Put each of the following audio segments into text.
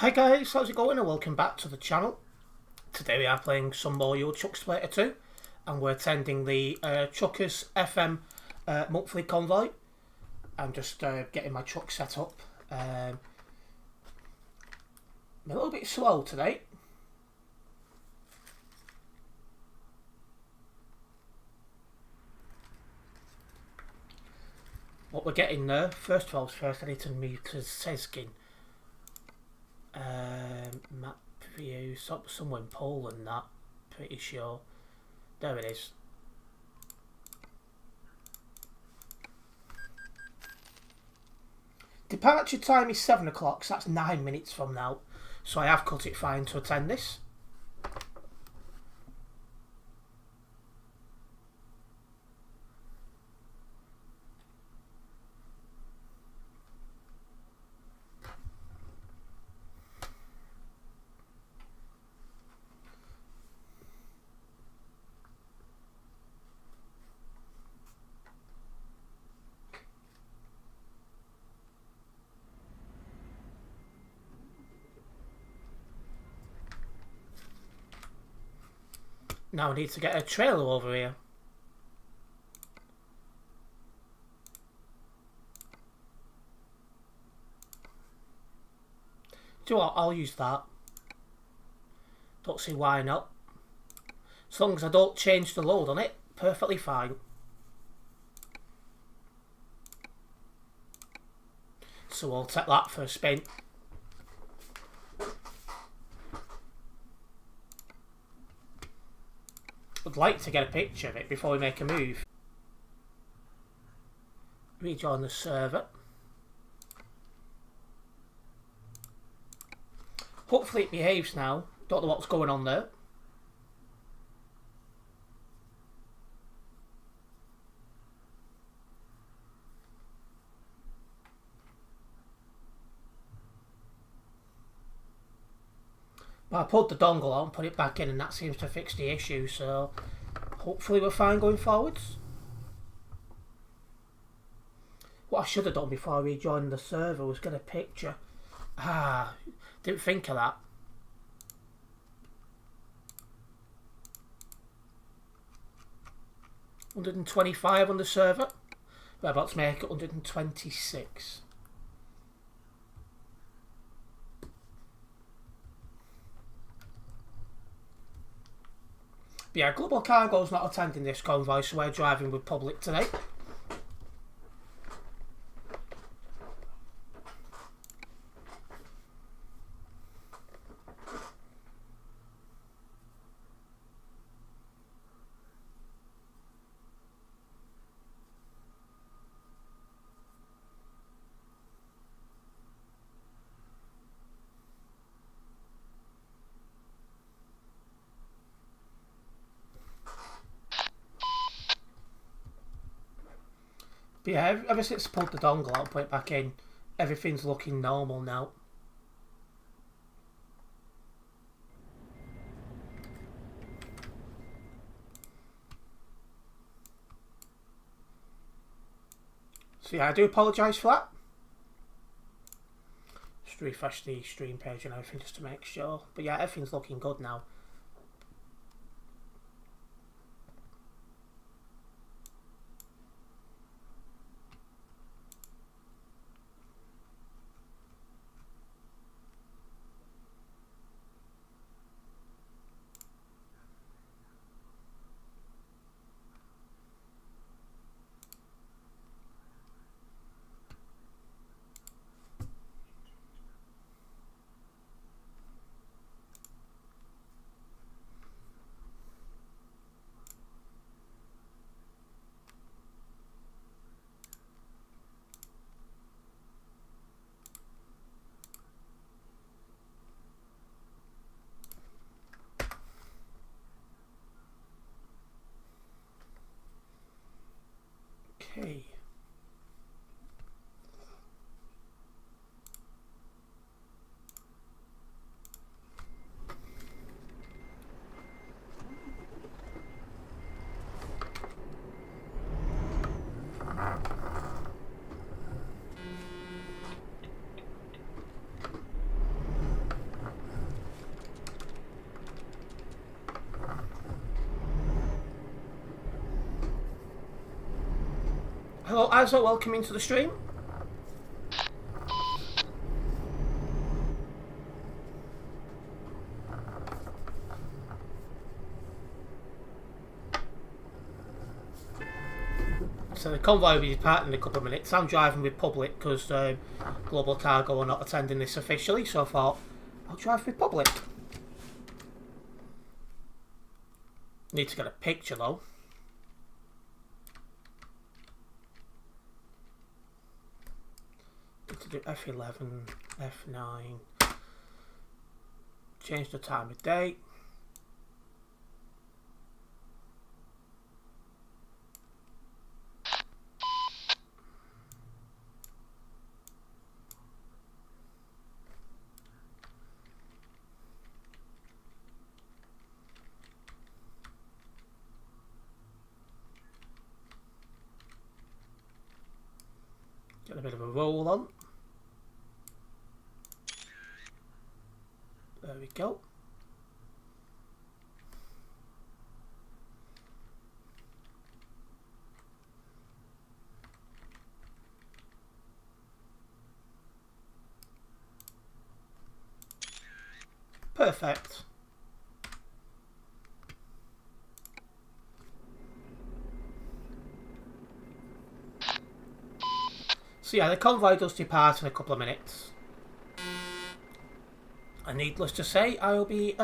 Hi guys, how's it going and welcome back to the channel. Today we are playing some more Euro Truck Simulator 2 and we're attending the Truckers FM monthly convoy. I'm just getting my truck set up. I'm a little bit slow today. What we're getting there, first of all, I need to move to Sezgin. Map view, somewhere in Poland, that, pretty sure. There it is. Departure time is 7 o'clock, so that's 9 minutes from now. So I have cut it fine to attend this. Now I need to get a trailer over here. Do you know what? I'll use that. Don't see why not. As long as I don't change the load on it, perfectly fine. So we'll take that for a spin. I'd like to get a picture of it before we make a move. Rejoin the server. Hopefully it behaves now. Don't know what's going on there. But I pulled the dongle out and put it back in and that seems to fix the issue, so hopefully we're fine going forwards. What I should have done before I rejoined the server was get a picture. Didn't think of that. $125 on the server. We're about to make it 126. But yeah, Global Cargo's not attending this convoy, so we're driving with public today. But yeah, ever since I pulled the dongle out and put it back in, everything's looking normal now. So yeah, I do apologise for that. Just refresh the stream page and everything just to make sure. But yeah, everything's looking good now. Liza, welcome into the stream. So the convoy will be departing in a couple of minutes. I'm driving with public because Global Cargo are not attending this officially, so I thought I'll drive with public. Need to get a picture though. Need to do F11, F9. Change the time of day. Get a bit of a roll on. There we go. Perfect. So yeah, the convoy does depart in a couple of minutes. And needless to say, I will be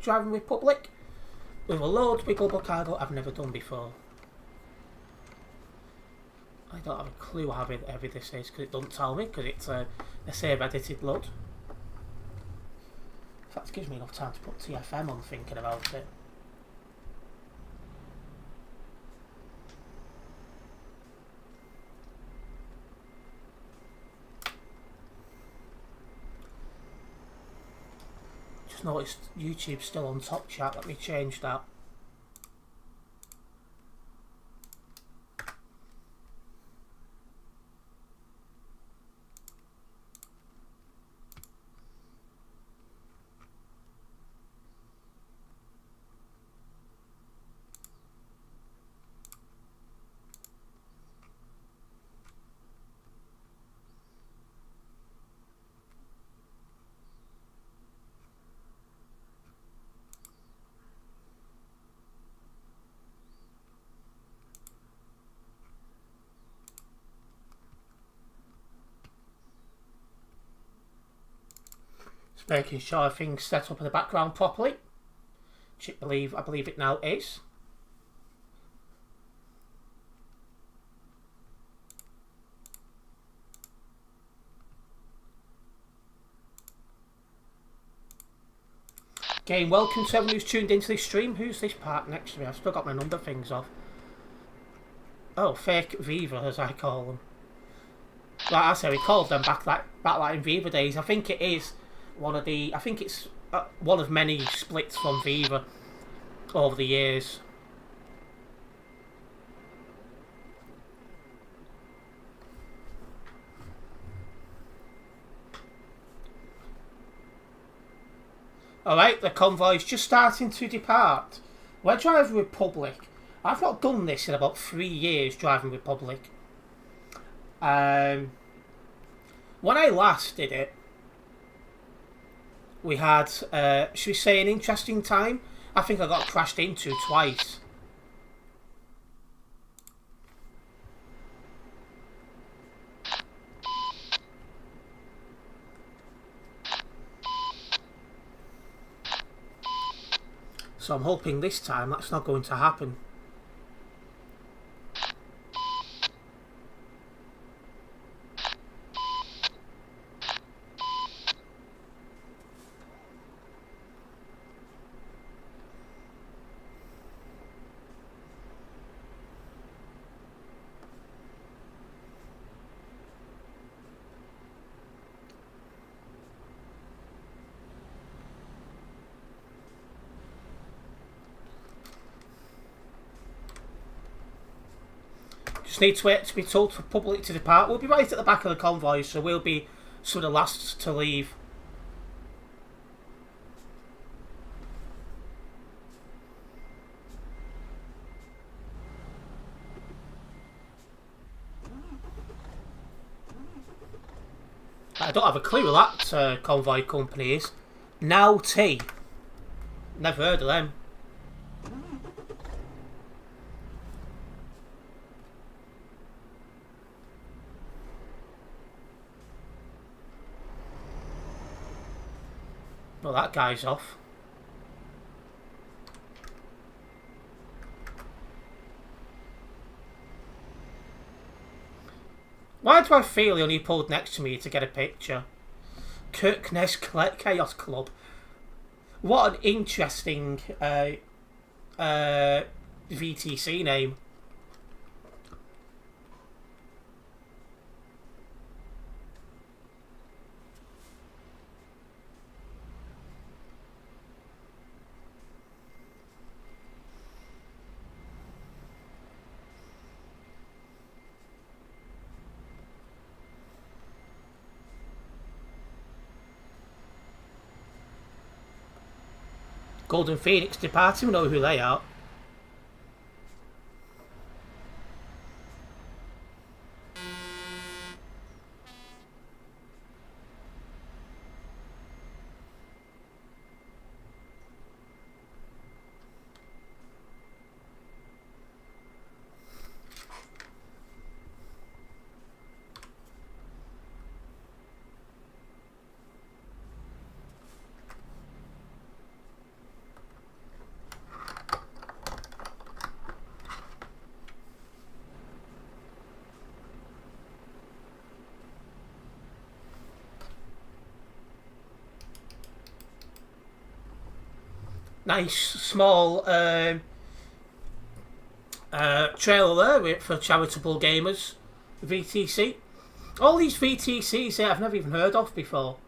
driving with public with a load of Global Cargo I've never done before. I don't have a clue how heavy this is because it doesn't tell me, because it's a save edited load. In fact, it gives me enough time to put TFM on thinking about it. Just noticed YouTube's still on top chat. Let me change that. Making sure everything's set up in the background properly, which I believe it now is. Again, welcome to everyone who's tuned into this stream. Who's this part next to me? I've still got my number things off. Oh, fake Viva, as I call them. Like I say, we called them back like in Viva days. I think it is one of the. I think it's one of many splits from Viva over the years. Alright, the convoy's just starting to depart. We're driving with public. I've not done this in about 3 years, driving with public. When I last did it, we had, should we say, an interesting time. I think I got crashed into twice. So I'm hoping this time that's not going to happen. Just need to wait to be told for public to depart. We'll be right at the back of the convoy, so we'll be some of the last to leave. I don't have a clue who that convoy company is. Now T. Never heard of them. Well, that guy's off. Why do I feel he only pulled next to me to get a picture? Kirkness Chaos Club. What an interesting VTC name. Golden Phoenix departing, we know who they are. Nice small trailer there for charitable gamers. VTC. All these VTCs here I've never even heard of before.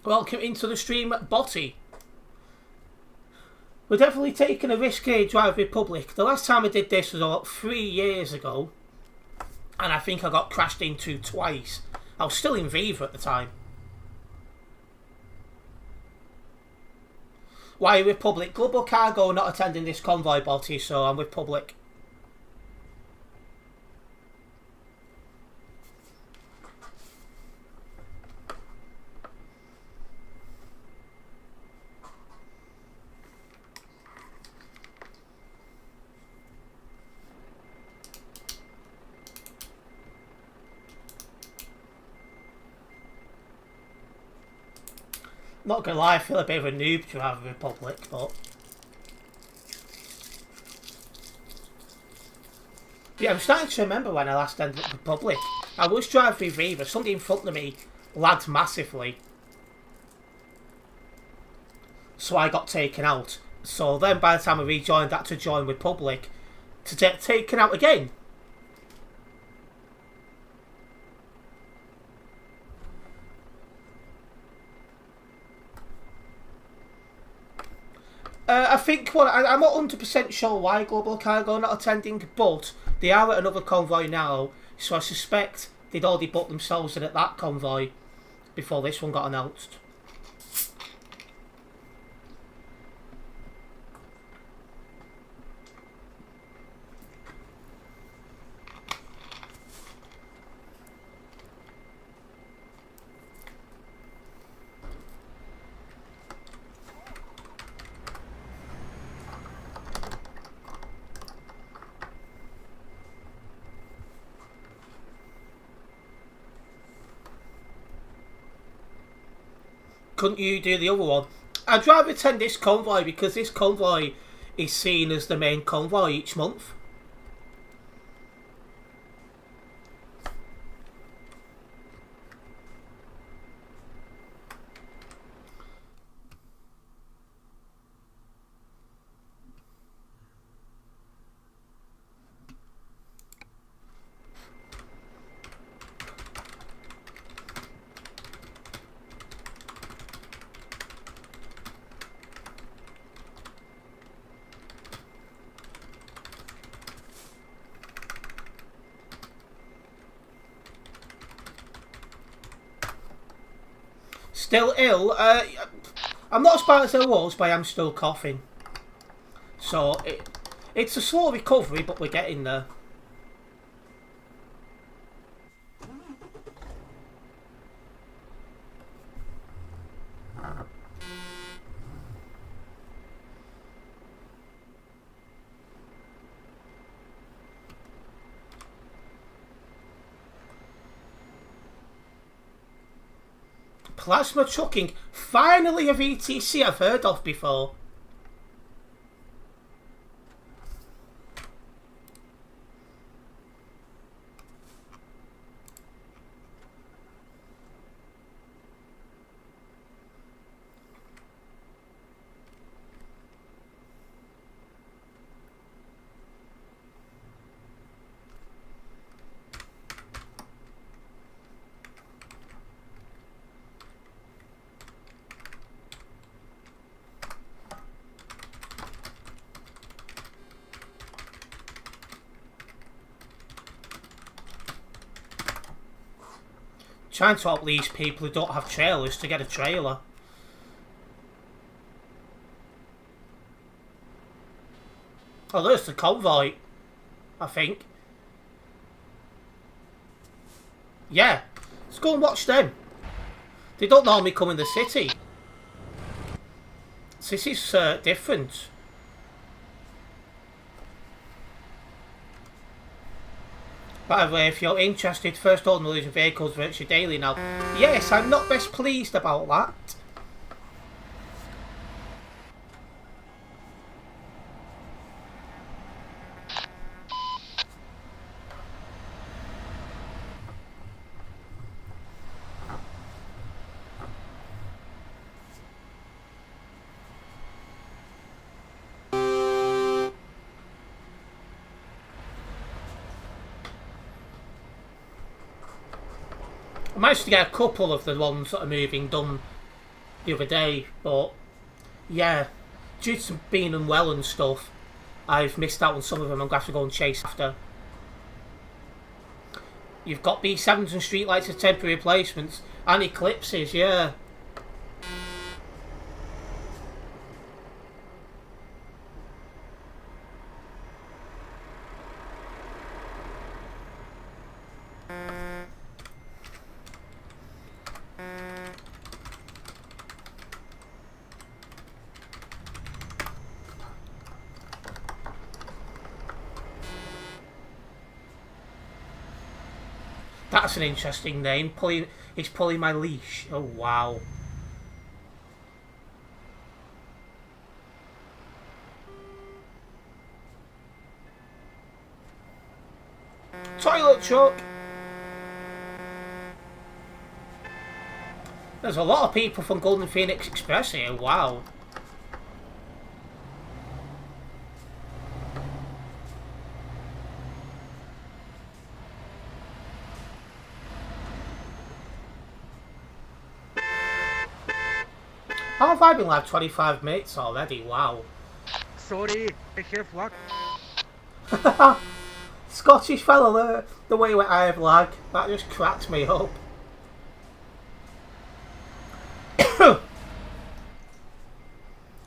Welcome into the stream, Botty. We're definitely taking a risky Drive Republic. The last time I did this was about 3 years ago, and I think I got crashed into twice. I was still in Viva at the time. Why Republic? Global Cargo not attending this convoy, Botty, so I'm Republic. Not gonna lie, I feel a bit of a noob to have a Republic, but yeah, I'm starting to remember when I last ended Republic. I was driving Viva, somebody in front of me lagged massively, so I got taken out. So then by the time I rejoined, that to join Republic to get taken out again. I think I'm not 100% sure why Global Cargo are not attending, but they are at another convoy now, so I suspect they'd already booked themselves in at that convoy before this one got announced. Couldn't you do the other one? I'd rather attend this convoy because this convoy is seen as the main convoy each month. Still ill? I'm not as bad as I was, but I am still coughing. So it's a slow recovery, but we're getting there. Plasma trucking. Finally a VTC I've heard of before. Trying to help these people who don't have trailers to get a trailer. Oh, there's the convoy, I think. Yeah, let's go and watch them. They don't normally come in the city. So this is different. By the way, if you're interested, first order losing vehicles virtually daily now. Yes, I'm not best pleased about that. I managed to get a couple of the ones that are moving done the other day, but yeah, due to being unwell and stuff, I've missed out on some of them. I'm going to have to go and chase after. You've got B7s and streetlights as temporary replacements, and eclipses, yeah. That's an interesting name. He's pulling my leash. Oh, wow. Toilet truck. There's a lot of people from Golden Phoenix Express here. Wow. How have I been like 25 minutes already? Wow. Sorry, I have luck. Scottish fella there, the way where I have lag, that just cracked me up.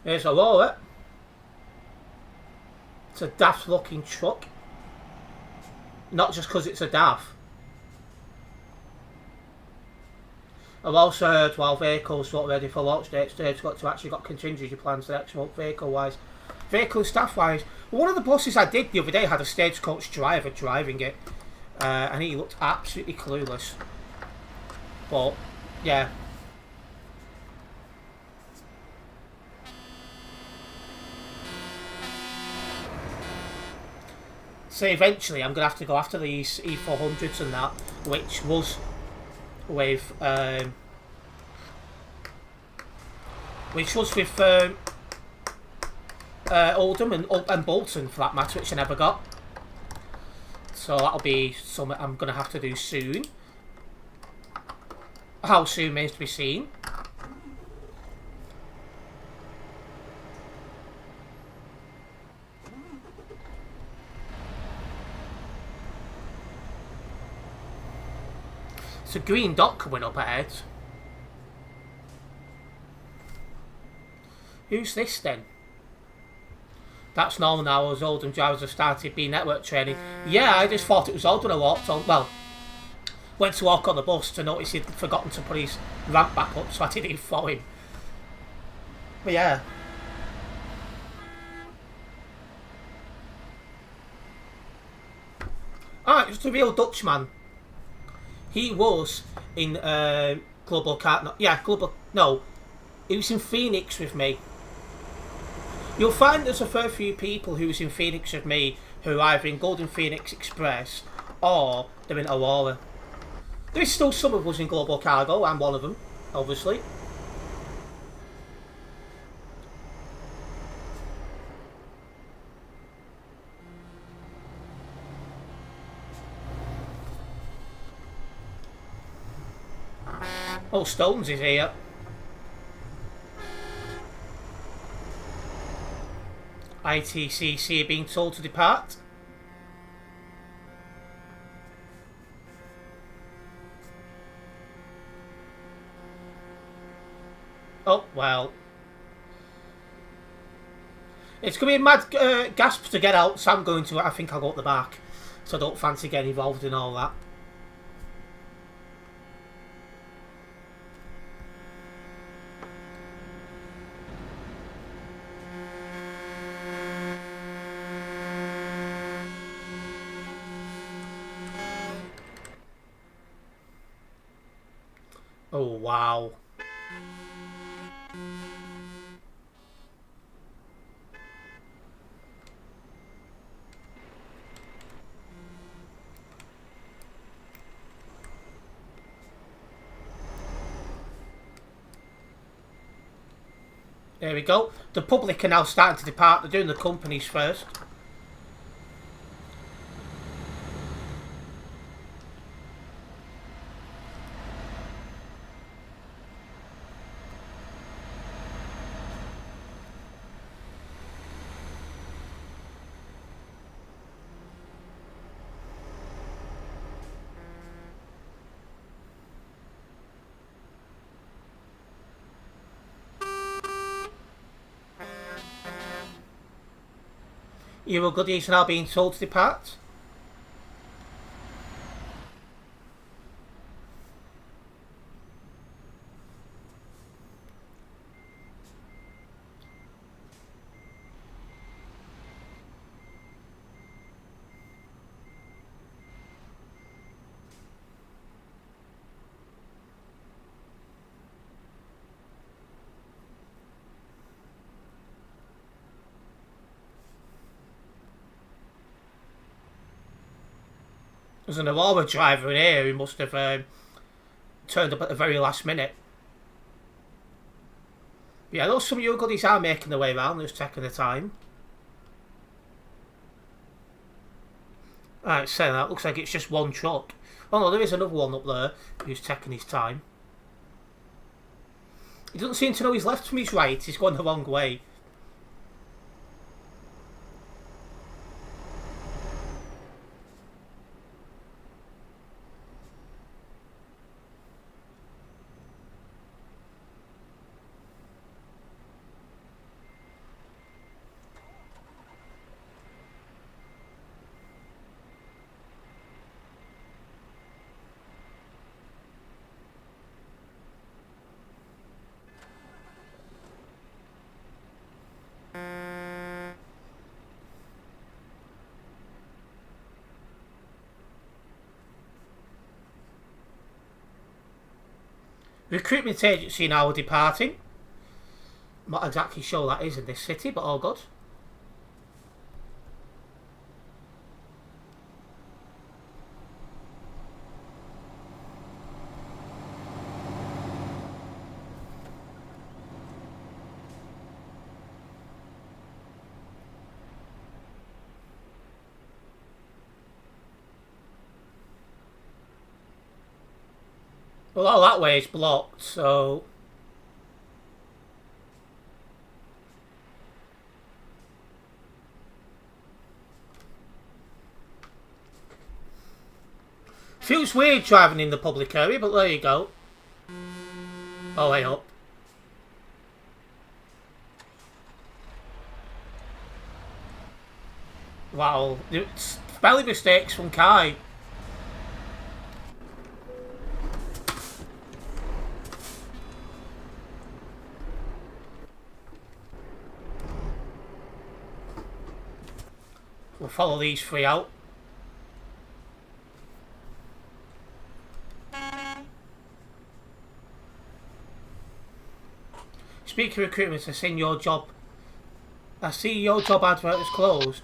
Here's a roller. It's a daft looking truck. Not just because it's a daft. I've also heard while vehicles not ready for launch dates, they've actually got contingency plans next month, vehicle wise. Vehicle staff wise. One of the buses I did the other day had a stagecoach driver driving it. And he looked absolutely clueless. But, yeah. So eventually I'm going to have to go after these E400s and that, which was with Oldham and Bolton for that matter, which I never got. So that'll be something I'm going to have to do soon. How soon remains to be seen. It's a green dot coming up ahead. Who's this then? That's normal now as older drivers have started being network training. Yeah, I just thought it was odd when I walked on. Well, went to walk on the bus to notice he'd forgotten to put his ramp back up, so I didn't follow him. But yeah. Alright, just a real Dutchman. He was in Global Car... No, yeah, Global... No. He was in Phoenix with me. You'll find there's a fair few people who was in Phoenix with me who are either in Golden Phoenix Express or they're in Aurora. There is still some of us in Global Cargo. I'm one of them, obviously. Oh, Stones is here. ITCC are being told to depart. Oh, well. It's going to be a mad gasp to get out, so I'm going to, I think I'll go at the back. So I don't fancy getting involved in all that. Oh, wow. There we go. The public are now starting to depart. They're doing the companies first. Euro goodies are now being told to depart. There's an Aurora driver in here who must have turned up at the very last minute. But yeah, I know some of your goodies are making their way around, just taking the time. Alright, so that looks like it's just one truck. Oh no, there is another one up there who's taking his time. He doesn't seem to know his left from his right, he's going the wrong way. Recruitment agency now are departing. I'm not exactly sure that is in this city, but all good. Well, all that way is blocked, so... Feels weird driving in the public area, but there you go. Oh, way up. Wow, it's spelling mistakes from Kai. We'll follow these three out. Speaking of recruitment, I see your job advert is closed.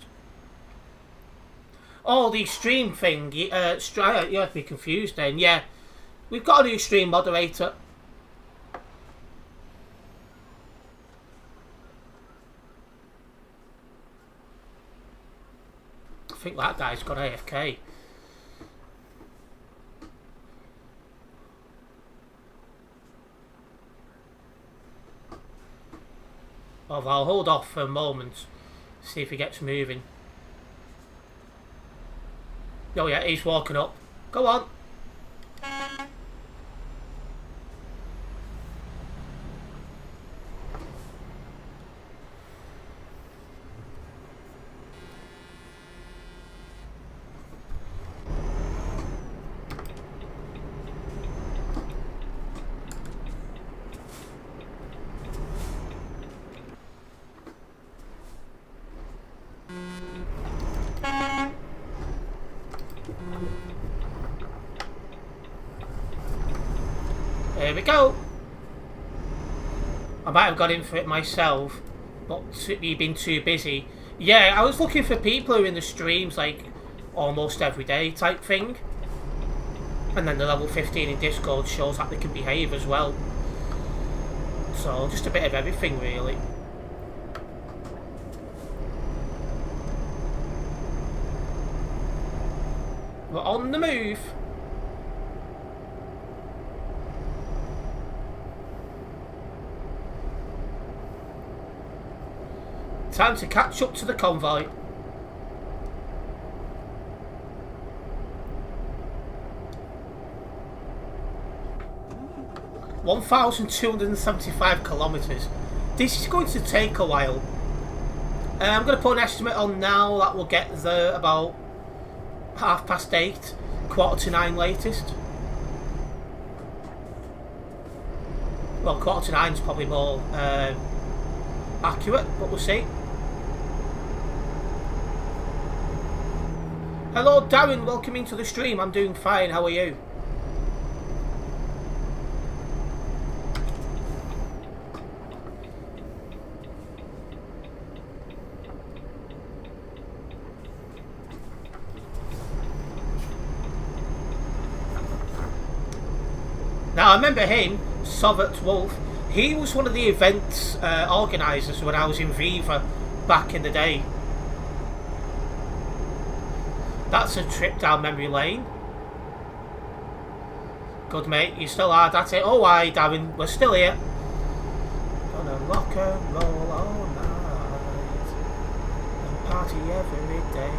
Oh, the stream thing. You have to be confused then. Yeah, we've got a new stream moderator. I think that guy's got AFK. Well, I'll hold off for a moment, see if he gets moving. Oh yeah, he's walking up. Go on. Here we go. I might have got in for it myself, but you've been too busy. Yeah, I was looking for people who are in the streams like almost every day type thing. And then the level 15 in Discord shows that they can behave as well. So just a bit of everything really. We're on the move. Time to catch up to the convoy. (1,275 kilometres). This is going to take a while. I'm going to put an estimate on now that we'll get there about 8:30, 8:45 latest. Well, 8:45 is probably more accurate, but we'll see. Hello Darren, welcome into the stream. I'm doing fine, how are you? Now I remember him, Sovert Wolf. He was one of the events organisers when I was in Viva back in the day. That's a trip down memory lane. Good mate, you still hard at it. Oh hi Darren, we're still here. Gonna rock and roll all night and party every day.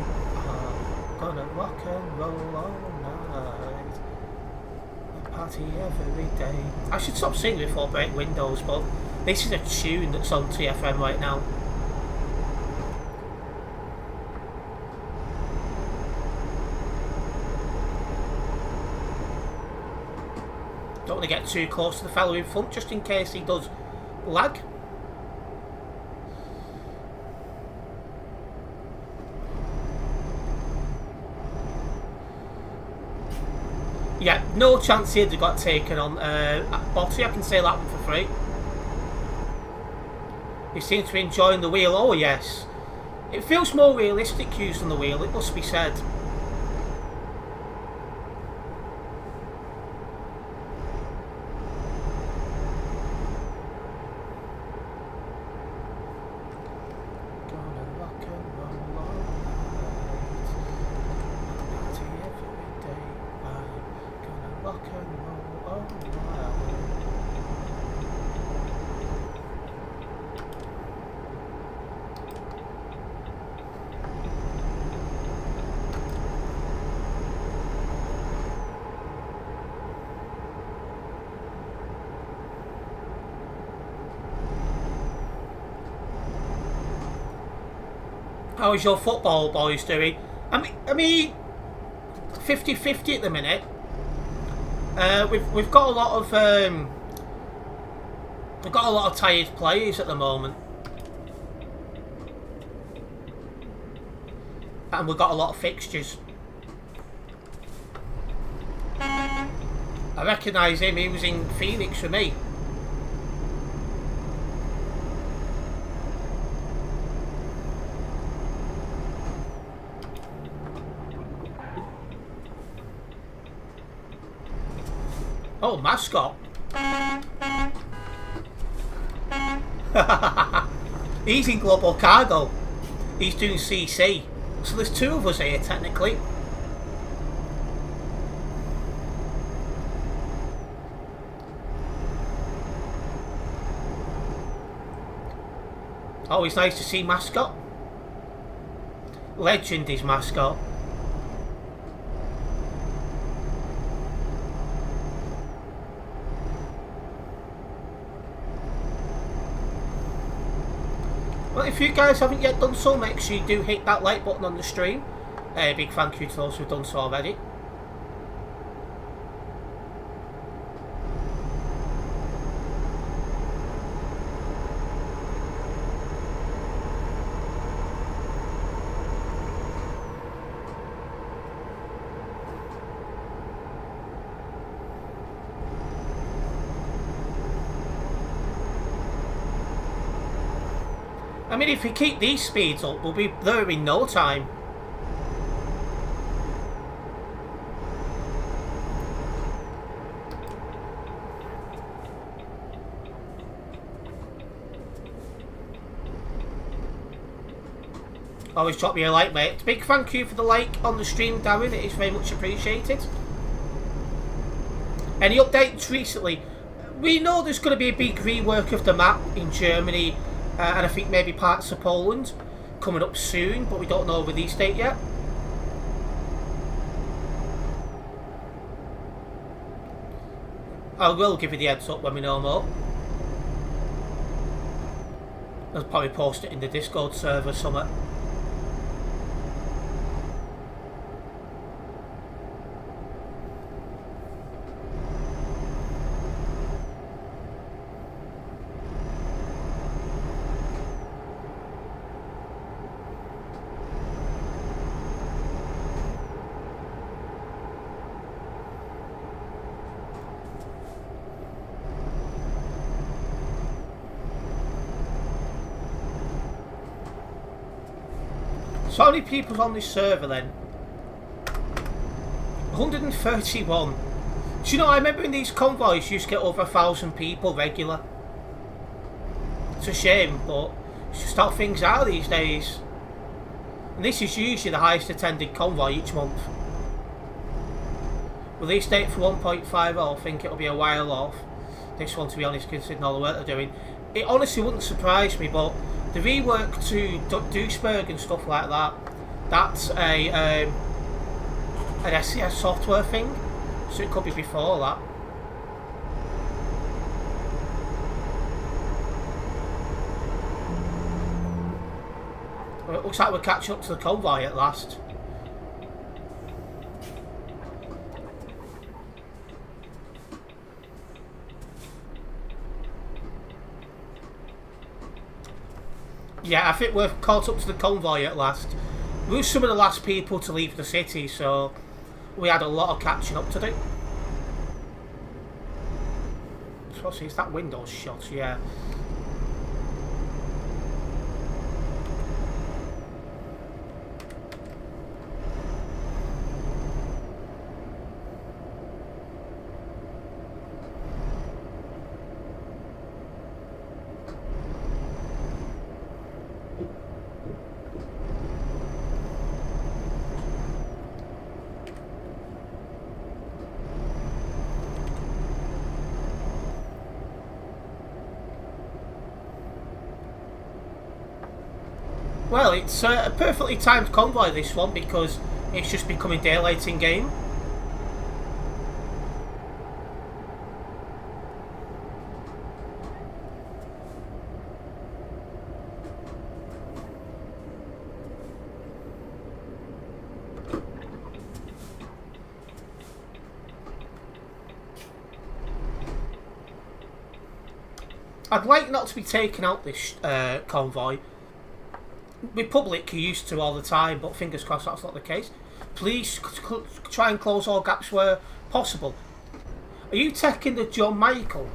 Gonna rock and roll all night and party every day. I should stop singing before I break windows, but this is a tune that's on TFM right now. Don't want to get too close to the fellow in front just in case he does lag. Yeah, no chance he'd have got taken on Botty, I can say that one for free. He seems to be enjoying the wheel, oh yes. It feels more realistic using the wheel, it must be said. How is your football boys doing? I mean, 50-50 at the minute. We've got a lot of tired players at the moment, and we've got a lot of fixtures. I recognise him. He was in Phoenix for me. Oh, mascot. He's in Global Cargo. He's doing CC. So there's two of us here, technically. Always nice to see mascot. Legend is mascot. Well, if you guys haven't yet done so, make sure you do hit that like button on the stream. Big thank you to those who've done so already. I mean, if we keep these speeds up, we'll be there in no time. Always drop me a like, mate. Big thank you for the like on the stream, Darren. It is very much appreciated. Any updates recently? We know there's going to be a big rework of the map in Germany. And I think maybe parts of Poland coming up soon, but we don't know the release date yet. I will give you the heads up when we know more. I'll probably post it in the Discord server somewhere. So how many people's on this server then? 131. Do you know, I remember in these convoys you used to get over 1,000 people regular. It's a shame, but it's just how things are these days. And this is usually the highest attended convoy each month. Release date for 1.50, I think it'll be a while off. This one, to be honest, considering all the work they're doing. It honestly wouldn't surprise me, but the rework to Duisburg and stuff like that, that's an SCS software thing, so it could be before that. Well, it looks like we're catching up to the convoy at last. Yeah, I think we're caught up to the convoy at last. We were some of the last people to leave the city, so we had a lot of catching up to do. So is that window shut? Yeah. Well, it's a perfectly timed convoy, this one, because it's just becoming daylight in game. I'd like not to be taking out this convoy. Republic are used to all the time, but fingers crossed that's not the case. Please try and close all gaps where possible. Are you taking the John Michael?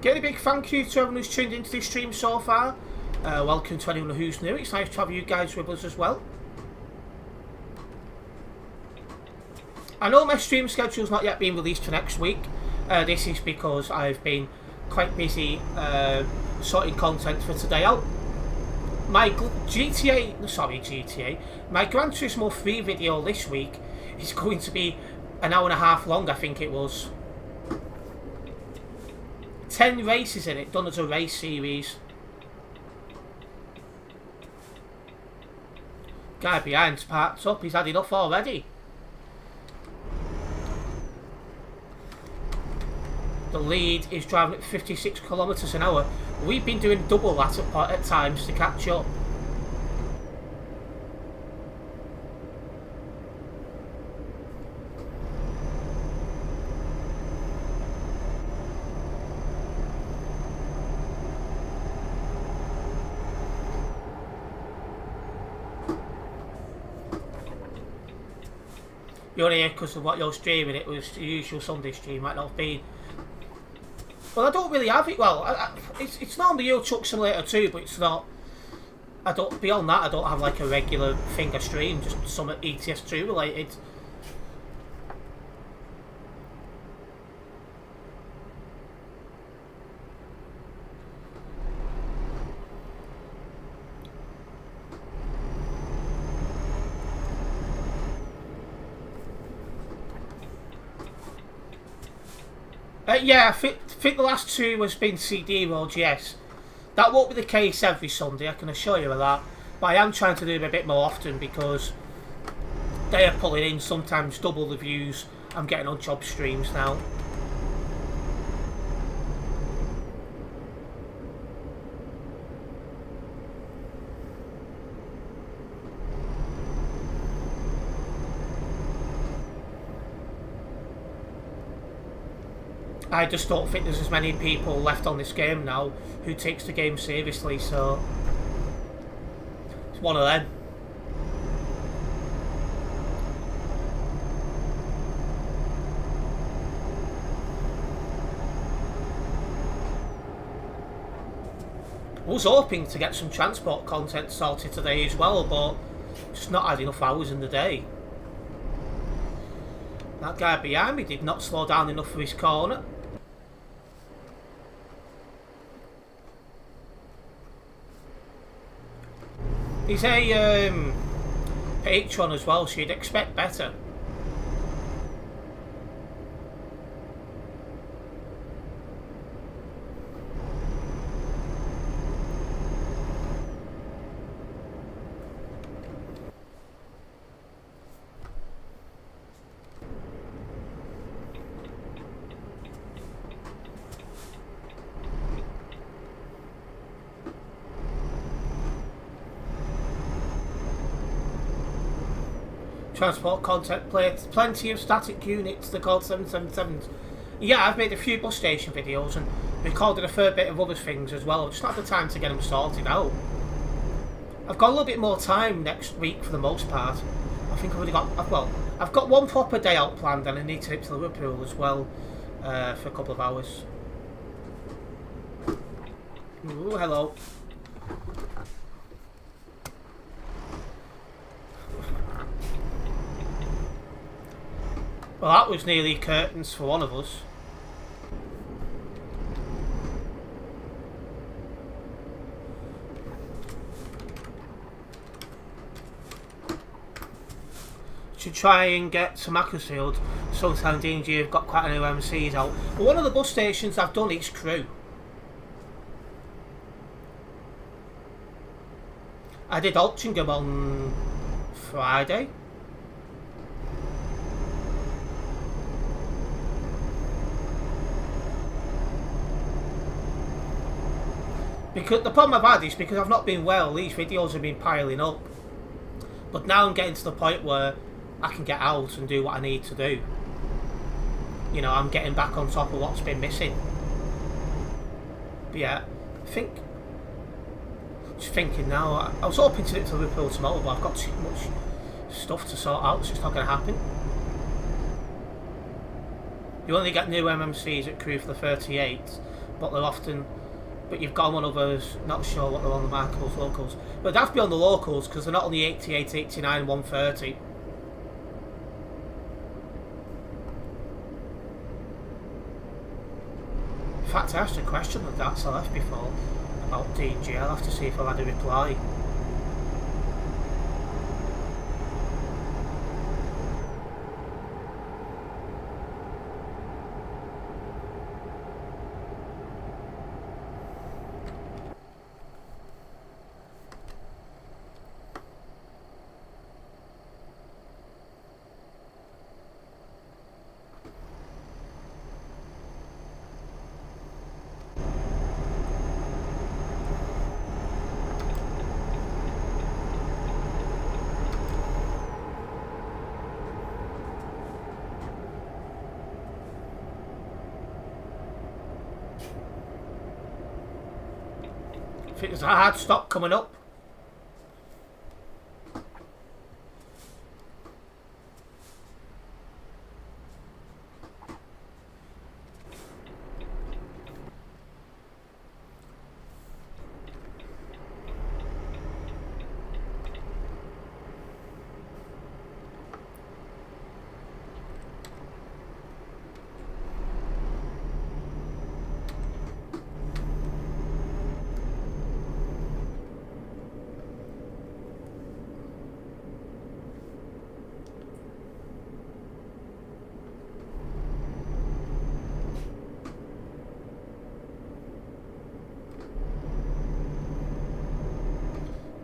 Get a big thank you to everyone who's tuned into this stream so far. Welcome to anyone who's new. It's nice to have you guys with us as well. I know my stream schedule's not yet been released for next week. This is because I've been quite busy sorting content for today out. My my Gran Turismo 3 video this week is going to be an hour and a half long, I think it was. 10 races in it, done as a race series. Guy behind's parked up, he's had enough already. The lead is driving at 56 kilometres an hour. We've been doing double that at times to catch up. You're here because of what you're streaming. It was the usual Sunday stream, might not have been. Well, I don't really have it. Well, it's not on the Euro Truck Simulator 2, but it's not. I don't. Beyond that, I don't have like a regular thing I stream. Just some ETS2 related. Yeah, I think the last two has been CD roads, yes. That won't be the case every Sunday, I can assure you of that. But I am trying to do them a bit more often because they are pulling in sometimes double the views I'm getting on job streams now. I just don't think there's as many people left on this game now who takes the game seriously, so it's one of them. I was hoping to get some transport content sorted today as well, but just not had enough hours in the day. That guy behind me did not slow down enough for his corner. He's a patron as well, so you'd expect better. Transport content plates, plenty of static units, they're called 777s. Yeah, I've made a few bus station videos and recorded a fair bit of other things as well. I've just not had the time to get them sorted out. I've got a little bit more time next week for the most part. I think I've only got, well, I've got one proper day out planned and I need to head to Liverpool as well for a couple of hours. Ooh, hello. Well, that was nearly curtains for one of us. Should try and get to Macclesfield. Sometimes D&G have got quite a new MCs out. But one of the bus stations I've done is Crewe. I did Altrincham on Friday. Because the problem I've had is because I've not been well, these videos have been piling up. But now I'm getting to the point where I can get out and do what I need to do. You know, I'm getting back on top of what's been missing. But yeah, just thinking now, I was hoping to do it to Liverpool tomorrow, but I've got too much stuff to sort out, so it's not going to happen. You only get new MMCs at Crew for the 38, but they're often... But you've got them on others, not sure what they're on the market, those locals. But they have to be on the locals, because they're not on the 88, 89, 130. In fact, I asked a question of that SLF before about DG. I'll have to see if I've had a reply. I think there's a hard stop coming up.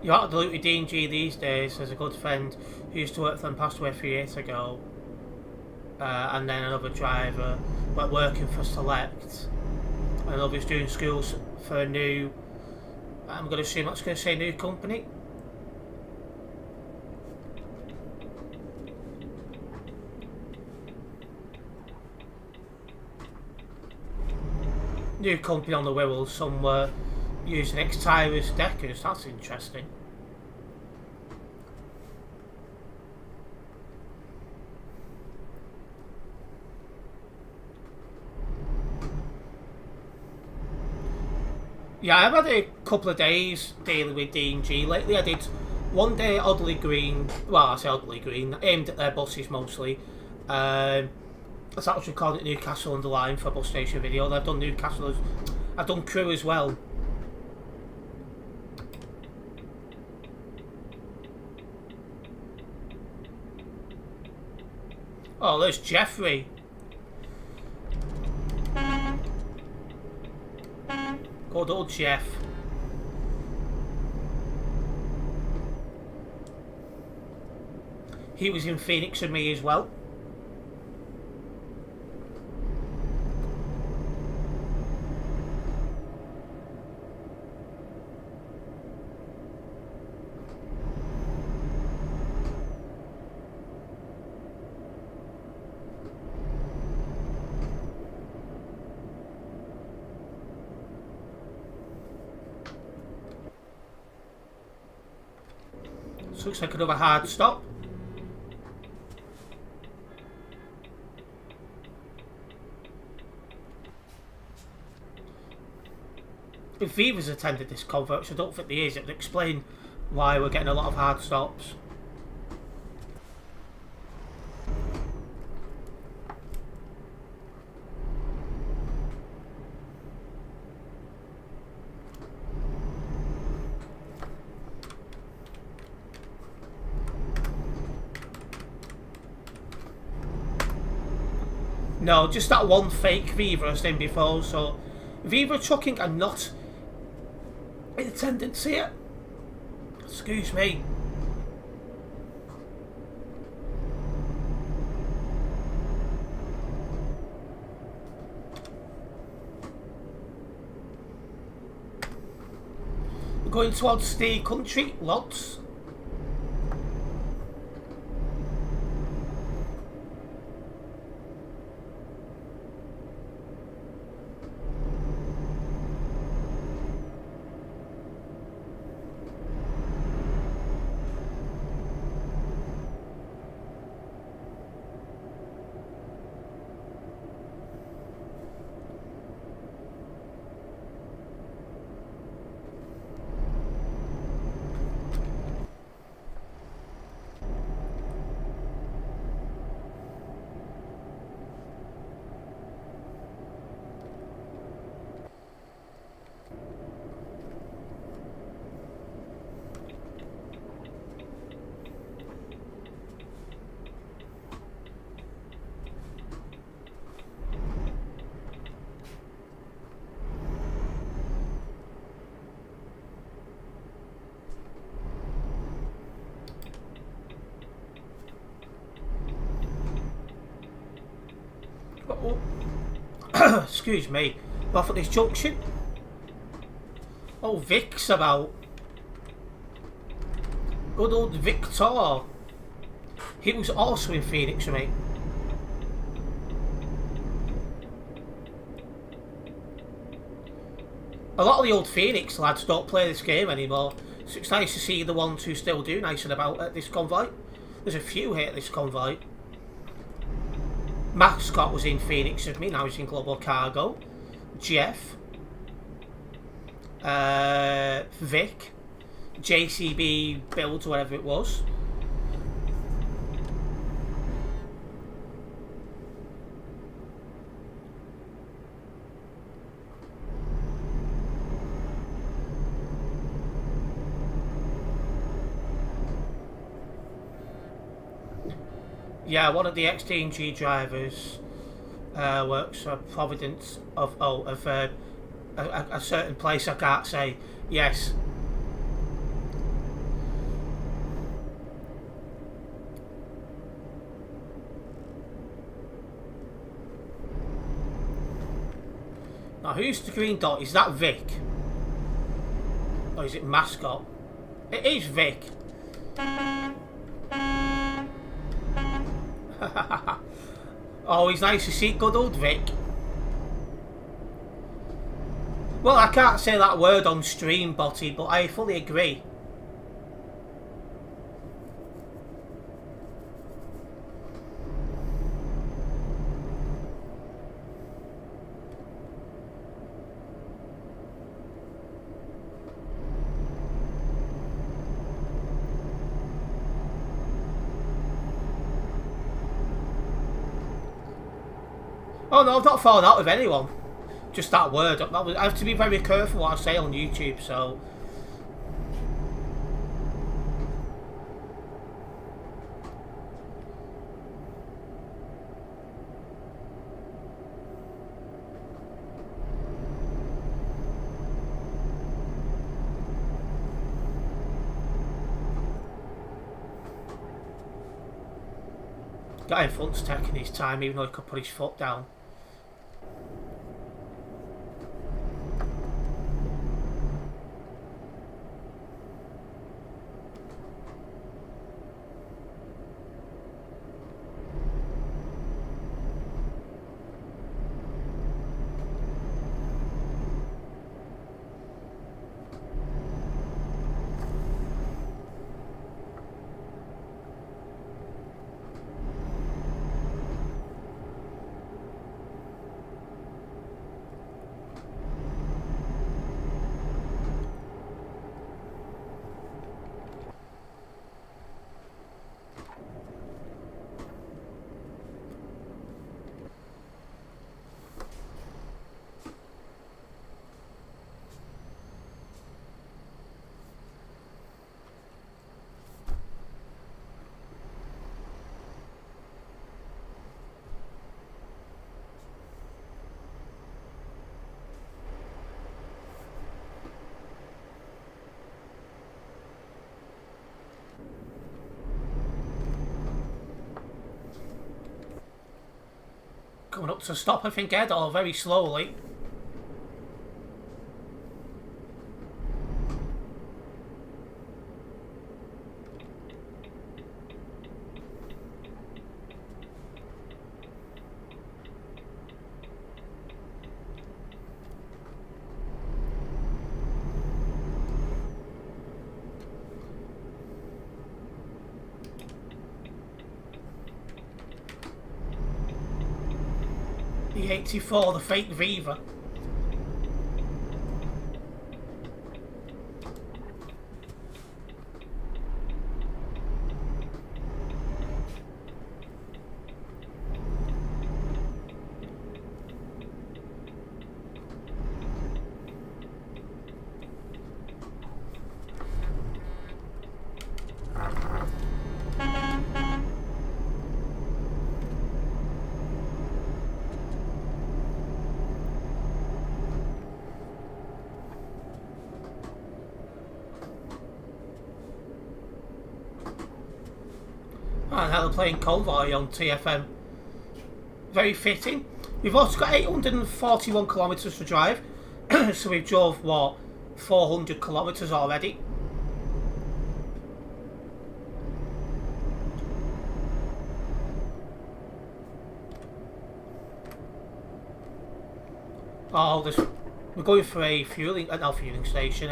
You ought to delete with D&G these days. There's a good friend who used to work for them, passed away 3 years ago. And then another driver went working for Select. And another's doing schools for a new, I'm going to assume that's going to say new company. New company on the Wirral somewhere using ex-Tyrus deckers. That's interesting. Yeah, I've had a couple of days dealing with D&G lately. I did one day at Oddly Green, well I say Oddly Green, aimed at their buses mostly. I was actually calling it Newcastle Underline for a bus station video. I've done Newcastle, I've done Crew as well. Oh, there's Jeffrey. Good old Jeff. He was in Phoenix with me as well. Looks like another hard stop. If Viva's attended this convert, which I don't think he is, it would explain why we're getting a lot of hard stops. No, just that one fake Viva I've seen before, so Viva trucking are not in attendance here. So Excuse me. We're going towards the country, lads. Excuse me. Off at this junction. Oh, Vic's about. Good old Victor. He was also in Phoenix with me. A lot of the old Phoenix lads don't play this game anymore, so it's nice to see the ones who still do nice and about at this convoy. There's a few here at this convoy. Mascot was in Phoenix with me, now he's in Global Cargo. Jeff. Vic. JCB Builds, whatever it was. Yeah, one of the XDNG drivers works for Providence of a certain place I can't say. Yes. Now who's the green dot? Is that Vic? Or is it Mascot? It is Vic. Always nice to see good old Vic. Well, I can't say that word on stream, Botty, but I fully agree. Oh no, I've not fallen out with anyone. Just that word. I have to be very careful what I say on YouTube, so... Guy in front's taking his time, even though he could put his foot down. Coming up to stop, I think, Ed, or very slowly. The 84, the fake Viva. And now they're playing Convoy on TFM. Very fitting. We've also got 841 kilometres to drive. So we've drove, what, 400 kilometres already. Oh, we're going for a fueling, not fueling station,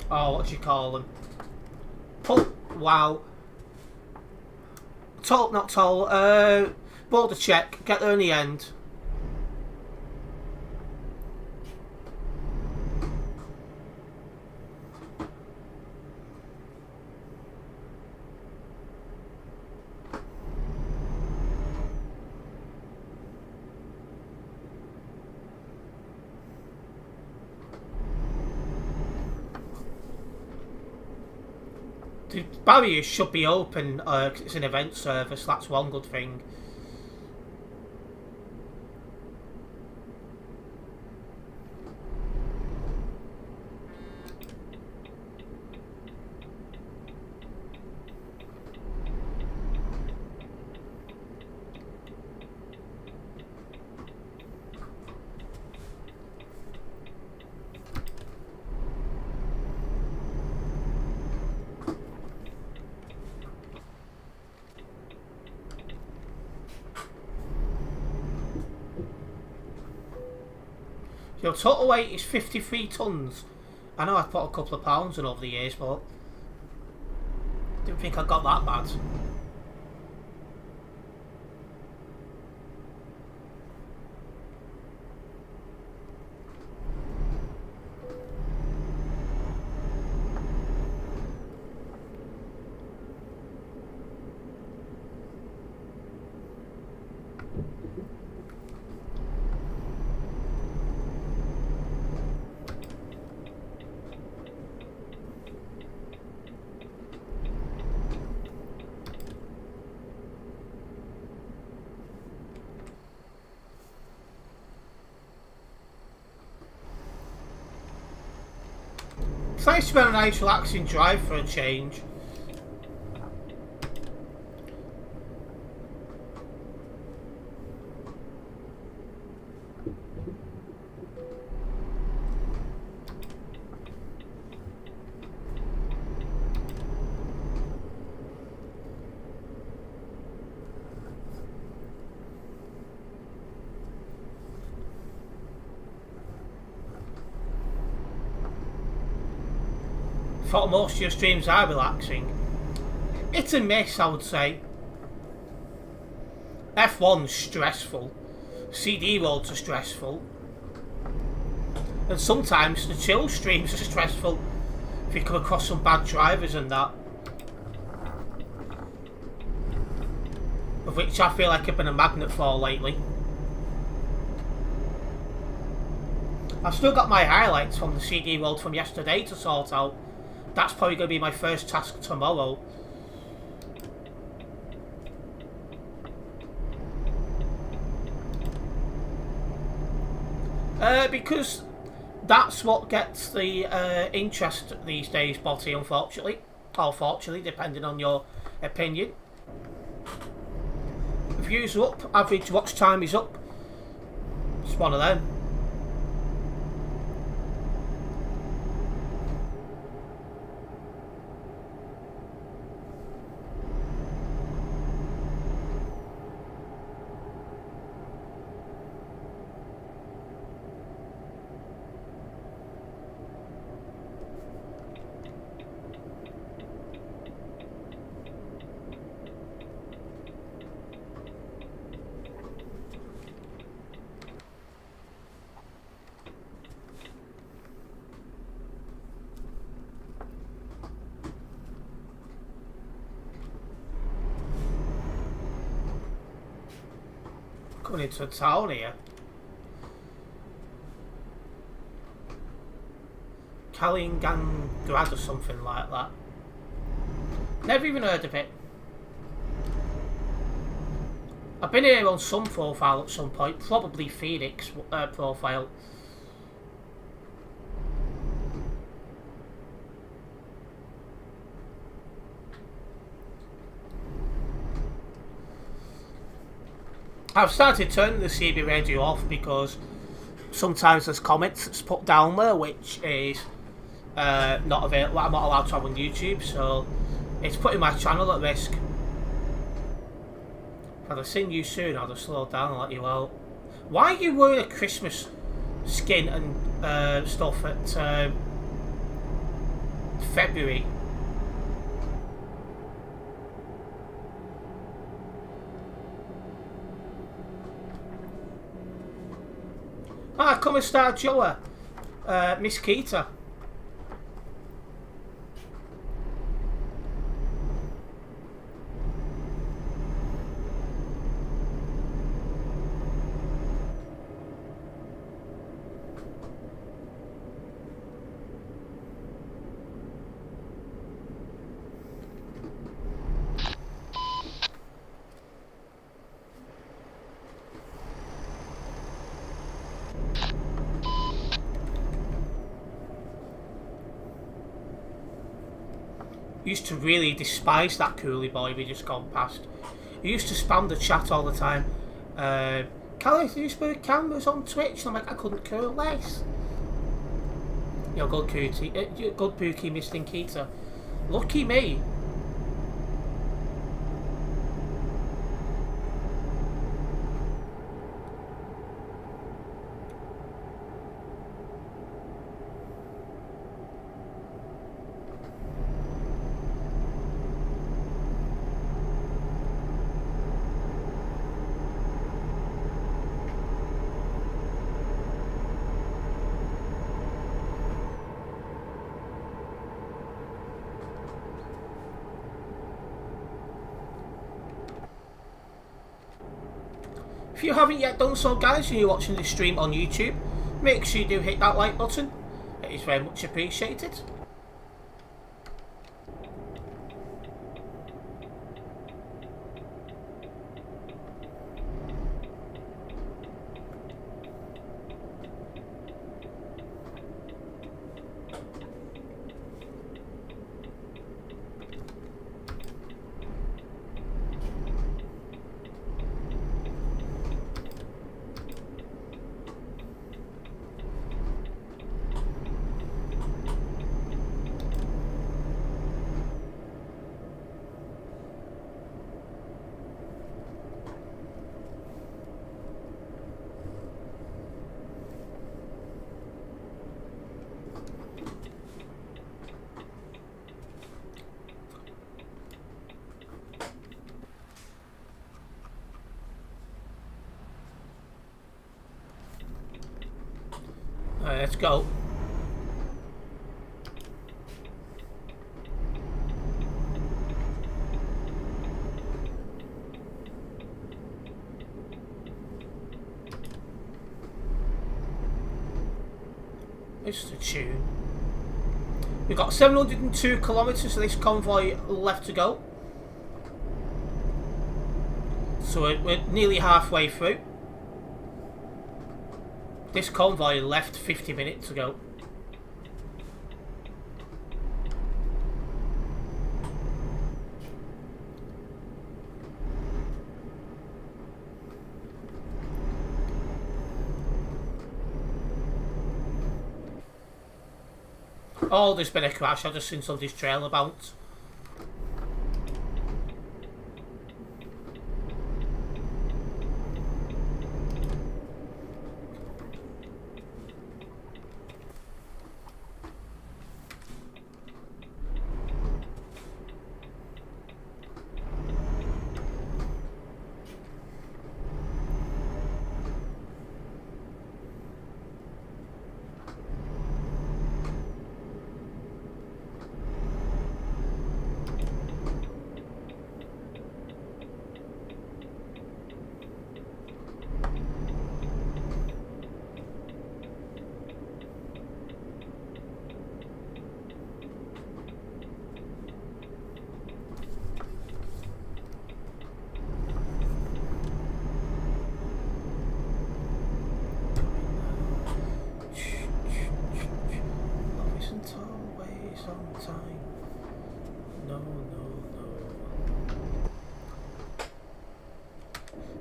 oh, what do you call them? Wow. Toll, not toll, border check, get there in the end. The barriers should be open, 'cause it's an event service, that's one good thing. Your total weight is 53 tonnes. I know I've put a couple of pounds in over the years, but didn't think I got that bad. It's nice to have a nice relaxing drive for a change. Thought most of your streams are relaxing. It's a miss, I would say. F1's stressful. CD roads are stressful. And sometimes the chill streams are stressful if you come across some bad drivers and that. Of which I feel like I've been a magnet for lately. I've still got my highlights from the CD world from yesterday to sort out. That's probably going to be my first task tomorrow. Because that's what gets the interest these days, Botty, unfortunately. Or fortunately, depending on your opinion. views are up, average watch time is up. It's one of them. Coming into a town here. Kallingangrad or something like that. Never even heard of it. I've been here on some profile at some point, probably Phoenix profile. I've started turning the CB radio off because sometimes there's comments that's put down there which is not available. I'm not allowed to have on YouTube, so it's putting my channel at risk. If I'd have seen you soon, I'd have slowed down and let you out. Why are you wearing a Christmas skin and stuff at February? Ah, come and start Joa, Miss Keita. Used to really despise that coolie boy we just gone past. He used to spam the chat all the time. Callie, do you spare cameras on Twitch? And I'm like, I couldn't care less. Yo, good Pookie, Mr. Keita. Lucky me. If you haven't yet done so, guys, and you're watching this stream on YouTube, make sure you do hit that like button. It is very much appreciated. Alright, let's go. It's the tune. We've got 702 kilometres of this convoy left to go. So we're nearly halfway through. This convoy left 50 minutes ago. Oh, there's been a crash. I've just seen somebody's trailer bounce.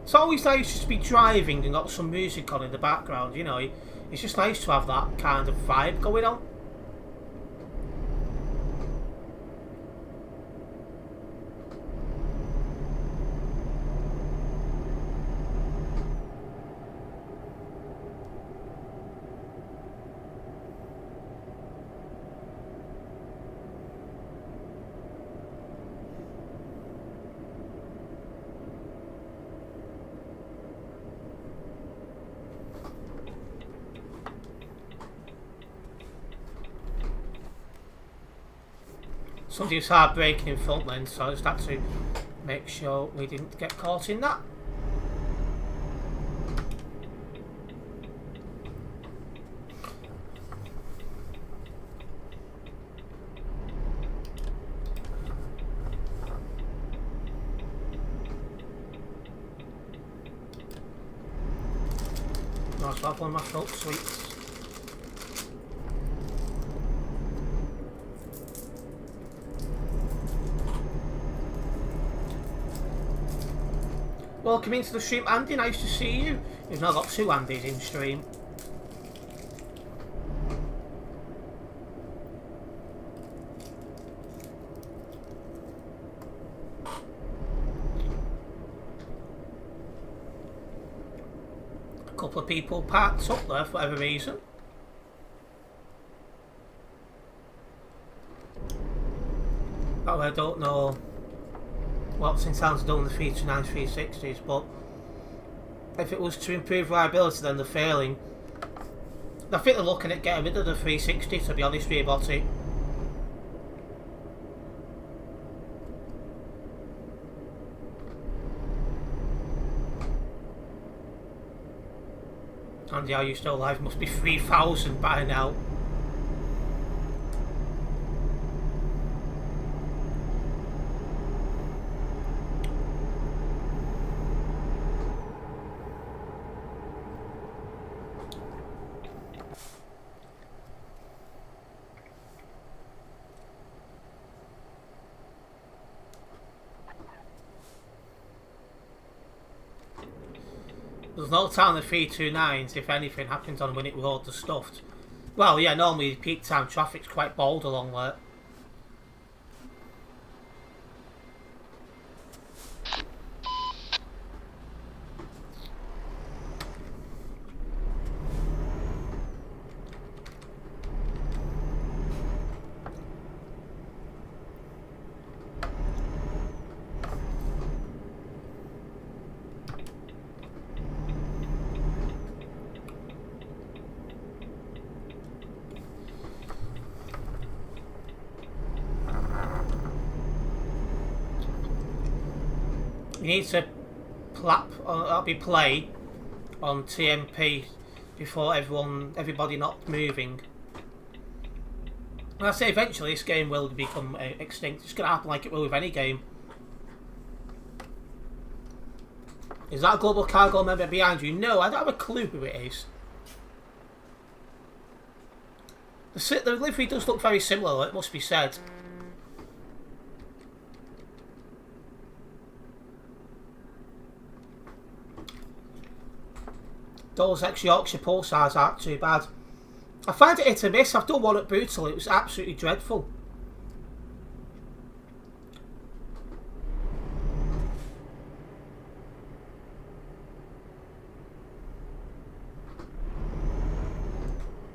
It's always nice just to be driving and got some music on in the background, you know. It's just nice to have that kind of vibe going on. Somebody was hard braking in front then, so I just had to make sure we didn't get caught in that. Nice to have one of my throat sweets. Welcome into the stream, Andy. Nice to see you. We've now got two Andys in stream. A couple of people parked up there for whatever reason. Oh, I don't know what's in town to do on the 329 360s, but if it was to improve reliability, then they're failing. I think they're looking at getting rid of the 360, to be honest with you, Botty. And are you still alive? Must be 3,000 by now. There's no time the 329s if anything happens on when it road, they're stuffed. Well, yeah, normally peak time traffic's quite bold along there. You need to play on TMP before everybody not moving. And I say eventually this game will become extinct. It's going to happen like it will with any game. Is that a Global Cargo member behind you? No, I don't have a clue who it is. The livery does look very similar, it must be said. Those ex-Yorkshire pulsars aren't too bad. I find it hit and miss. I've done one at Bootle. It was absolutely dreadful.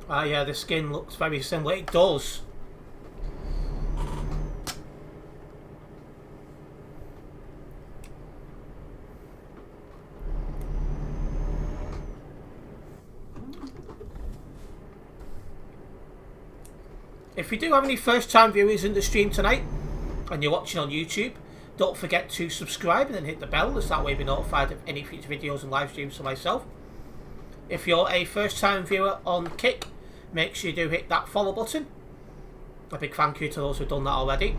Ah, yeah, the skin looks very similar. It does. If you do have any first time viewers in the stream tonight and you're watching on YouTube, don't forget to subscribe and then hit the bell, as that way you'll be notified of any future videos and live streams for myself. If you're a first time viewer on Kick, make sure you do hit that follow button. A big thank you to those who've done that already.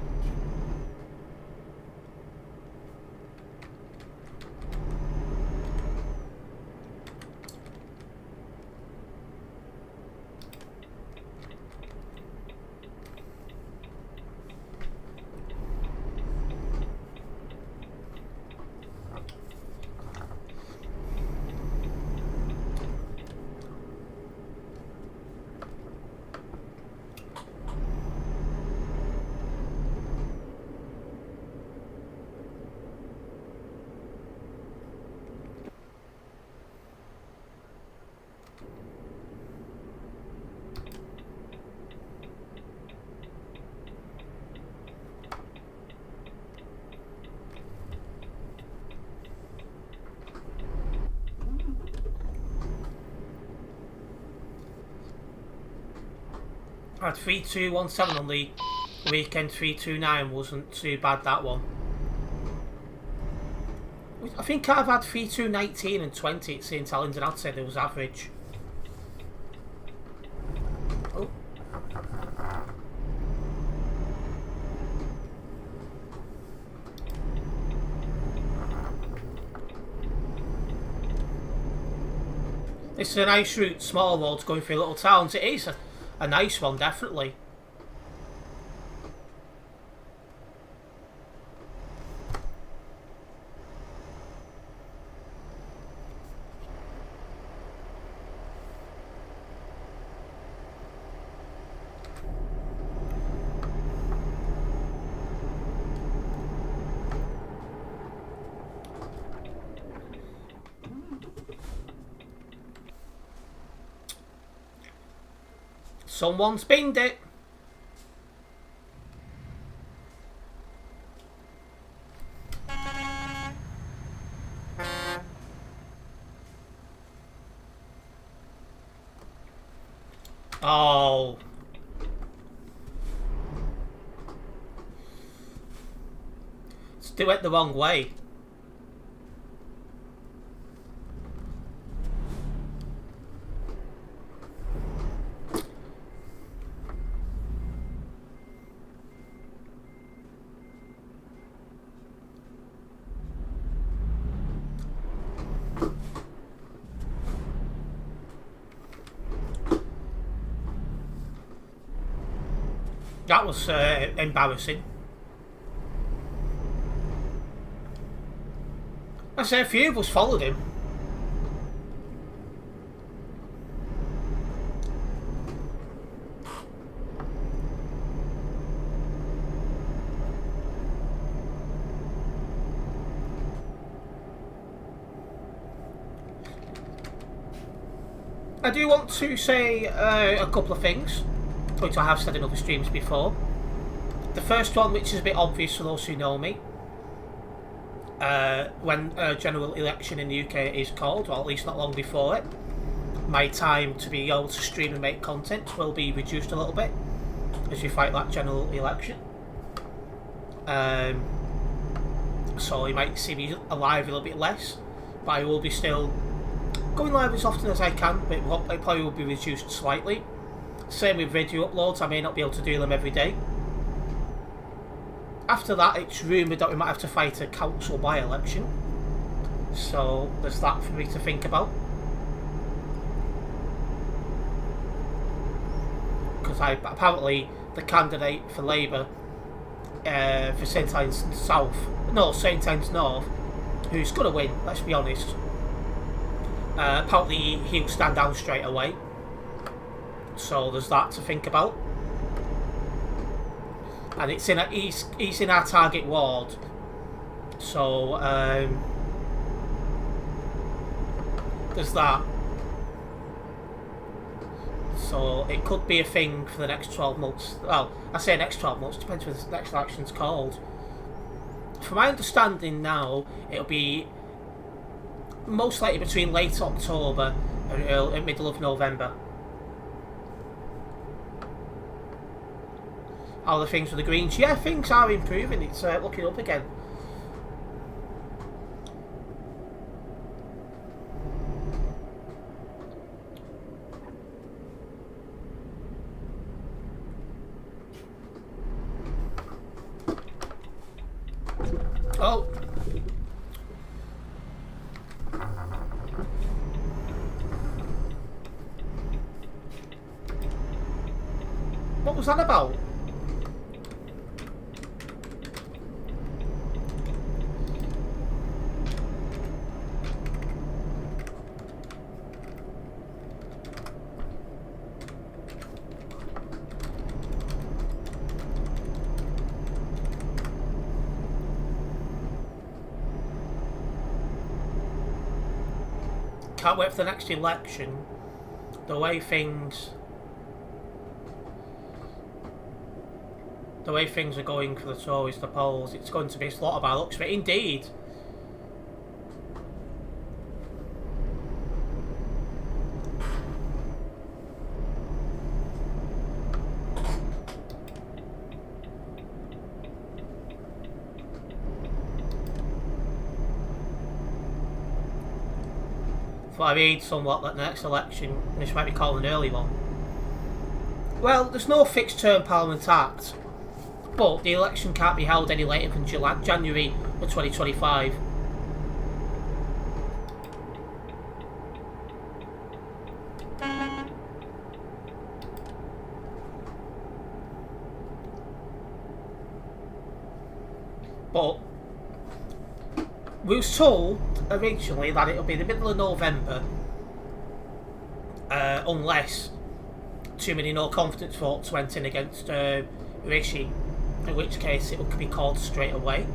I had 3217 on the weekend, 329 wasn't too bad, that one. I think I've had 3219 and 20 at St Helens, and I'd say there was average. Oh. This is a nice route, small roads going through little towns. It is a nice one, definitely. Someone's binged it. Oh. Let's do it the wrong way. That was embarrassing. I say a few of us followed him. I do want to say a couple of things, which I have said in other streams before. The first one, which is a bit obvious for those who know me, when a general election in the UK is called, or at least not long before it, my time to be able to stream and make content will be reduced a little bit as we fight that general election. So you might see me alive a little bit less, but I will be still going live as often as I can, but it probably will be reduced slightly. Same with video uploads, I may not be able to do them every day. After that, it's rumoured that we might have to fight a council by-election, so there's that for me to think about. Because apparently the candidate for Labour for St Helens South, no, St Helens North, who's going to win, let's be honest, apparently he'll stand down straight away. So there's that to think about. And it's in he's in our target ward. So there's that. So it could be a thing for the next 12 months. Well, I say next 12 months, depends when the next election's called. From my understanding now, it'll be most likely between late October and middle of November. How are the things with the Greens? Yeah, things are improving. It's looking up again. Oh. What was that about? Can't wait for the next election. The way things are going for the Tories, the polls, it's going to be slaughtered by looks of it. Indeed. But I read somewhat that the next election, this might be called an early one. Well, there's no fixed term Parliament Act, but the election can't be held any later than January of 2025. But we was told originally that it'll be the middle of November, unless too many no confidence votes went in against Rishi, in which case it will be called straight away.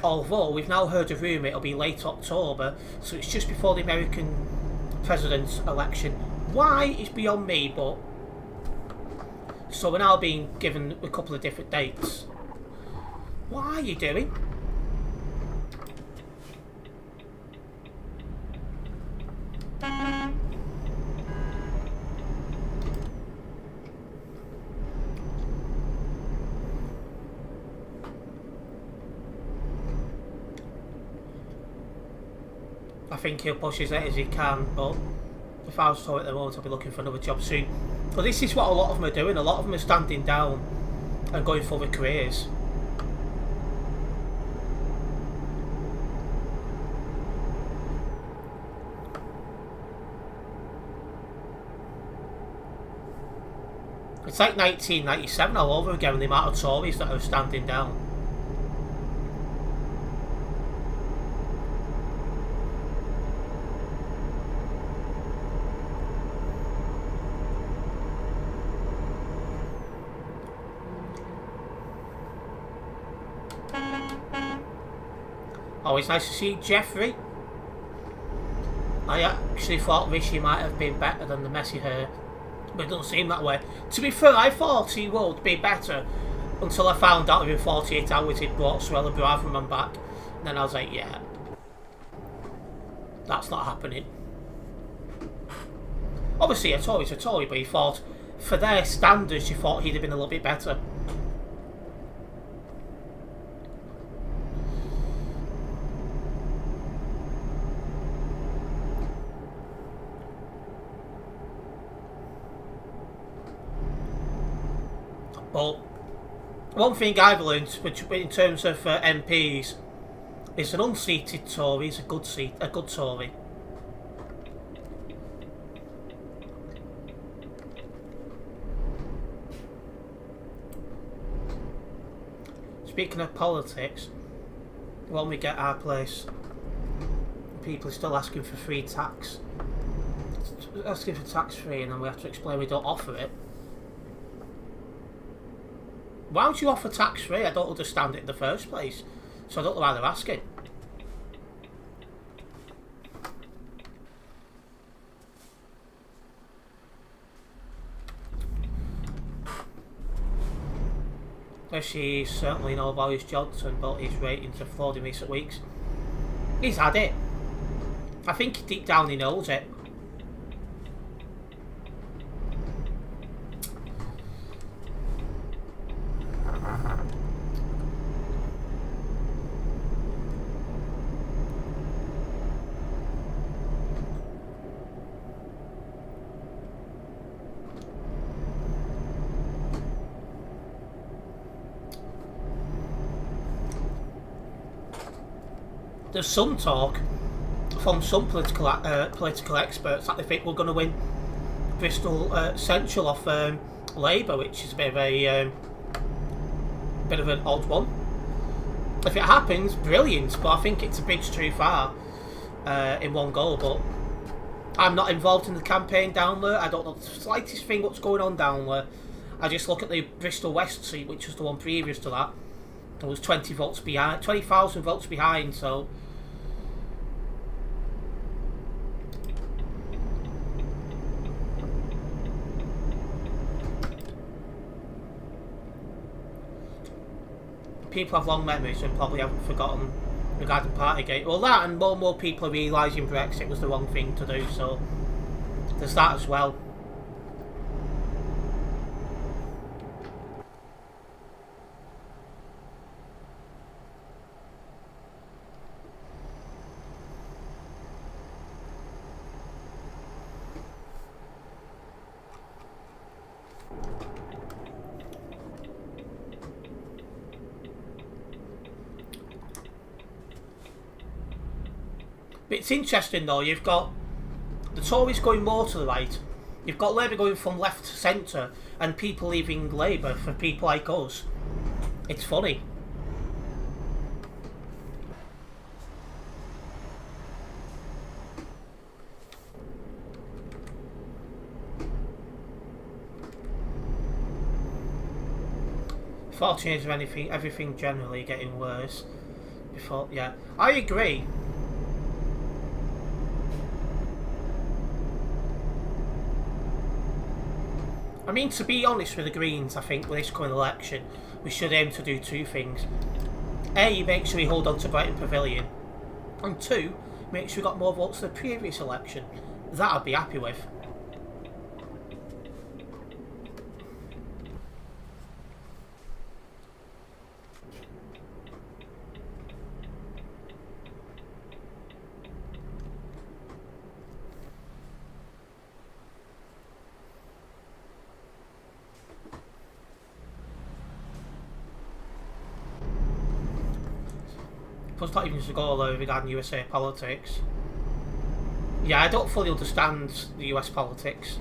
Although we've now heard a rumour it'll be late October, so it's just before the American president's election. Why is beyond me, but so we're now being given a couple of different dates. What are you doing? I think he'll push as late as he can, but if I was told at the moment, I'll be looking for another job soon. But this is what a lot of them are doing. A lot of them are standing down and going for their careers. It's like 1997 all over again, the amount of Tories that are standing down. Always nice to see Jeffrey. I actually thought Rishi might have been better than the messy hair, but it doesn't seem that way. To be fair, I thought he would be better until I found out within 48 hours he'd brought Suella Braverman back. And then I was like, yeah, that's not happening. Obviously, a Tory's a Tory, but he thought, for their standards, you thought he'd have been a little bit better. But one thing I've learned, which in terms of MPs, is an unseated Tory is a good Tory. Speaking of politics, when we get our place, people are still asking for free tax. asking for tax-free and then we have to explain we don't offer it. Why would you offer tax-free? I don't understand it in the first place. So I don't know why they're asking. She's certainly know Boris Johnson, but his ratings have flawed in recent weeks. He's had it. I think deep down he knows it. There's some talk from some political experts that they think we're going to win Bristol Central off Labour, which is a bit of an odd one. If it happens, brilliant, but I think it's a bridge too far in one go. But I'm not involved in the campaign down there. I don't know the slightest thing what's going on down there. I just look at the Bristol West seat, which was the one previous to that. There was 20 votes behind, 20,000 votes behind, so people have long memories and probably haven't forgotten regarding Partygate. Well, that and more people are realising Brexit was the wrong thing to do, so there's that as well. But it's interesting though, you've got the Tories going more to the right, you've got Labour going from left to centre, and people leaving Labour for people like us. It's funny. Fortunately, is everything generally getting worse. Before, yeah, I agree. I mean, to be honest with the Greens, I think with this coming election, we should aim to do two things. A, make sure we hold on to Brighton Pavilion. And two, make sure we got more votes than the previous election. That I'd be happy with. Plus, not even to go though regarding USA politics. Yeah, I don't fully understand the US politics,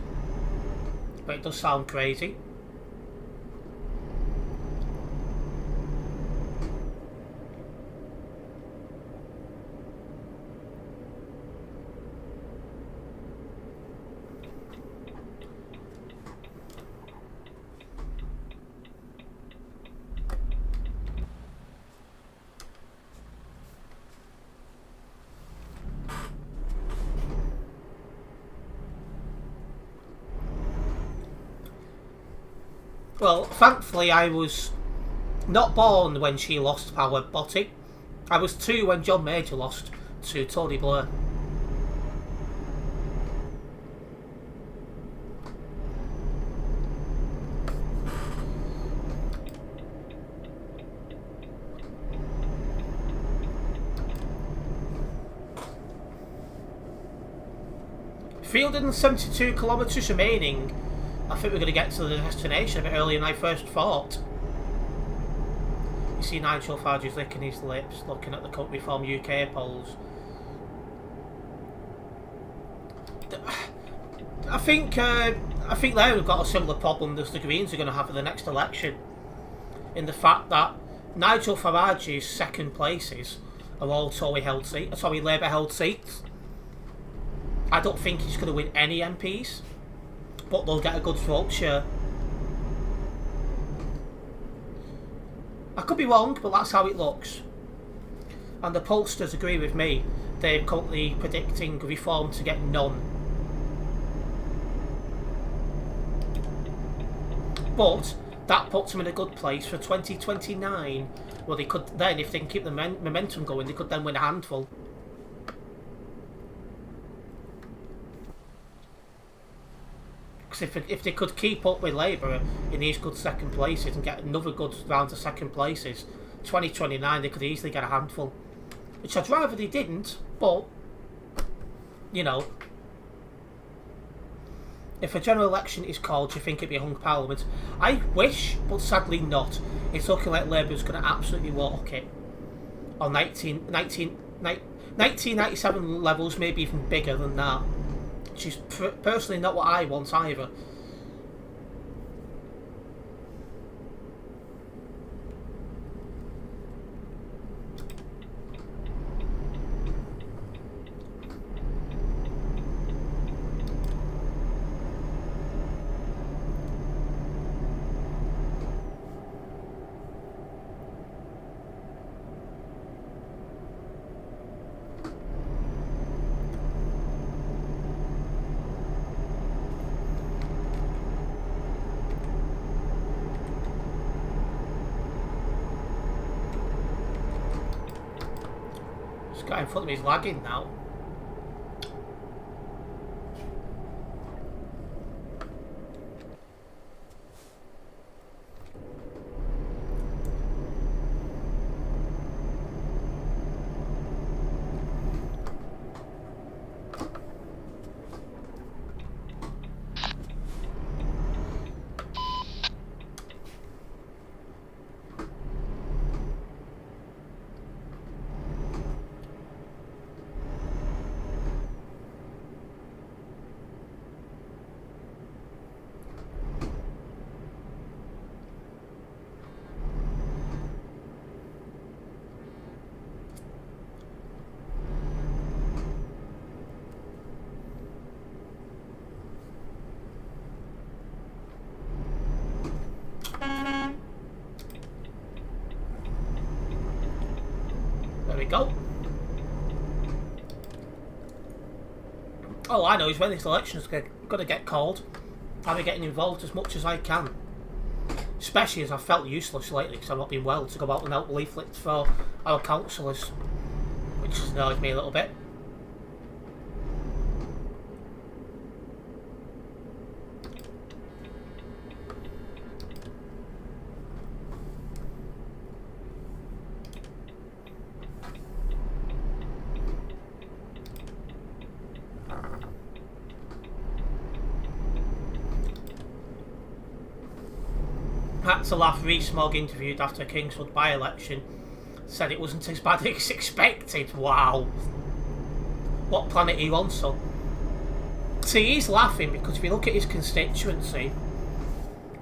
but it does sound crazy. Well, thankfully I was not born when she lost power, Botty. I was 2 when John Major lost to Tony Blair. $372 kilometres remaining. I think we're going to get to the destination a bit earlier than I first thought. You see Nigel Farage licking his lips, looking at the Reform UK polls. I think they've got a similar problem as the Greens are going to have at the next election, in the fact that Nigel Farage's second places are all Labour held seats. I don't think he's going to win any MPs, but they'll get a good vote share. I could be wrong, but that's how it looks. And the pollsters agree with me. They're currently predicting Reform to get none. But that puts them in a good place for 2029. Well, they could then, if they can keep the momentum going, they could then win a handful. Because if they could keep up with Labour in these good second places and get another good round of second places, 2029 they could easily get a handful. Which I'd rather they didn't, but, you know, if a general election is called, do you think it'd be a hung parliament? I wish, but sadly not. It's looking like Labour's going to absolutely walk it. On 1997 levels, maybe even bigger than that. Which is personally not what I want either. This guy in front of me is lagging now. There we go. All I know is when this election's going to get called, I'll be getting involved as much as I can. Especially as I've felt useless lately because I've not been well to go out and out leaflets for our councillors, which has annoyed me a little bit. Had to laugh. Rees-Mogg interviewed after Kingswood by-election said it wasn't as bad as expected. Wow. What planet are you on, son? See, he's laughing because if you look at his constituency,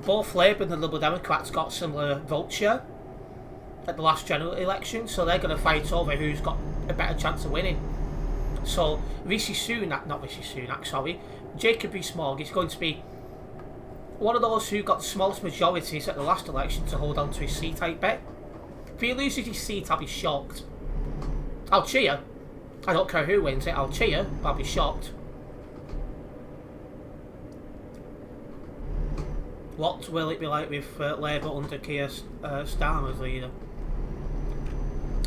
both Labour and the Liberal Democrats got similar vote share at the last general election, so they're going to fight over who's got a better chance of winning. So Jacob Rees-Mogg is going to be one of those who got the smallest majorities at the last election to hold on to his seat, I bet. If he loses his seat, I'll be shocked. I'll cheer. I don't care who wins it, I'll cheer, but I'll be shocked. What will it be like with Labour under Keir Starmer as leader?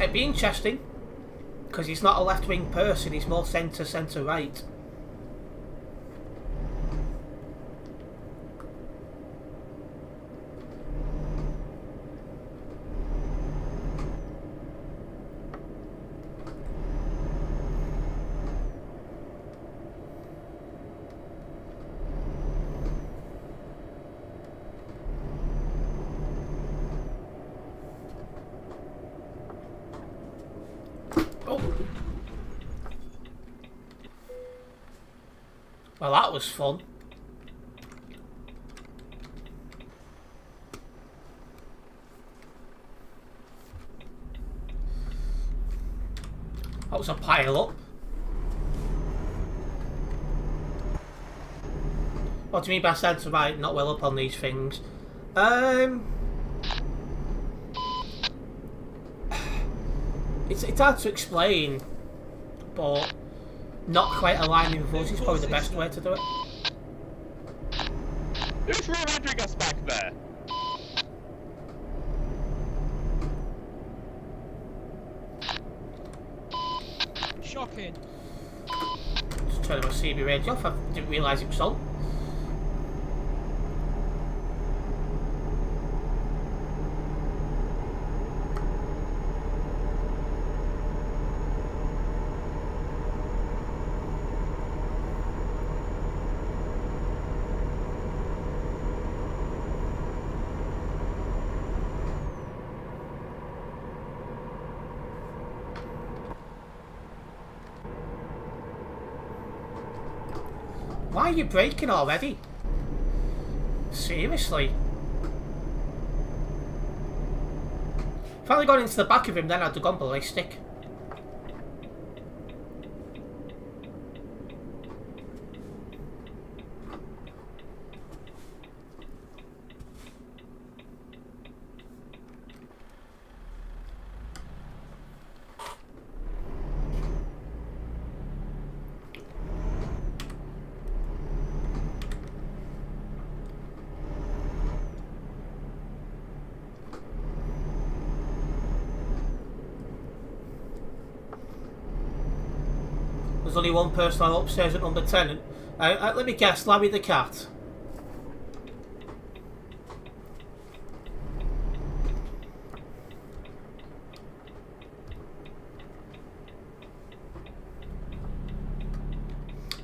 It'd be interesting, because he's not a left-wing person, he's more centre-right. Well, that was fun. That was a pile up. What do you mean by centre right? Not well up on these things. It's hard to explain, but not quite aligning with us is probably the best way to do it. Who's rear-ending us back there? Shocking. Just turning my CB radio off. I didn't realise it was on. Why are you braking already? Seriously? If I'd gone into the back of him, then I'd have gone ballistic. There's only one person I'm upstairs at number 10. Let me guess, Larry the cat.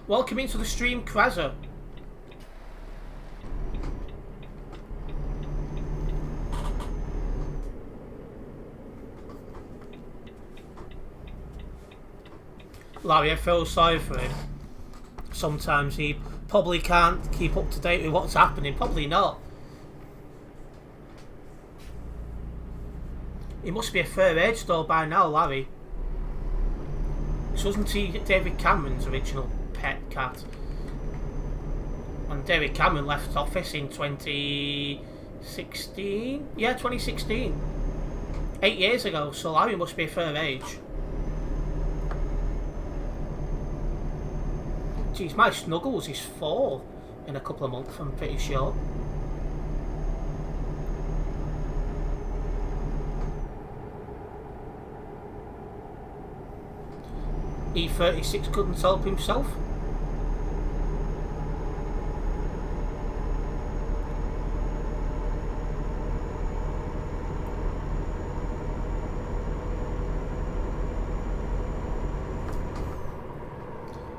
Welcome into the stream, Krazza. Larry, I feel sorry for him. Sometimes he probably can't keep up to date with what's happening. Probably not. He must be a fair age though by now, Larry. So wasn't he David Cameron's original pet cat? And David Cameron left office in 2016? Yeah, 2016. 8 years ago, so Larry must be a fair age. Jeez, my Snuggles is 4 in a couple of months, I'm pretty sure. E36 couldn't help himself.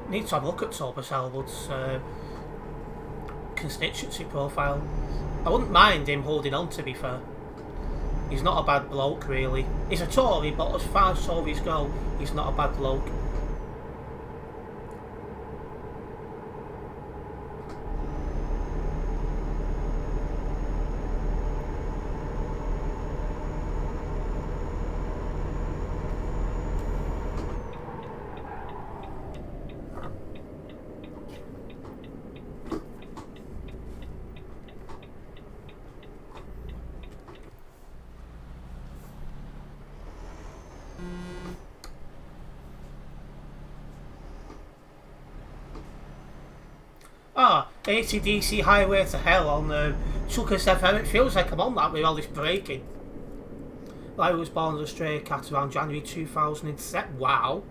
Need to have a look at Thomas Elwood's constituency profile. I wouldn't mind him holding on, to be fair. He's not a bad bloke, really. He's a Tory, but as far as Tories go, he's not a bad bloke. AC/DC Highway to Hell on the Chuckers FM. It feels like I'm on that with all this braking. I was born as a stray cat around January 2007. Wow.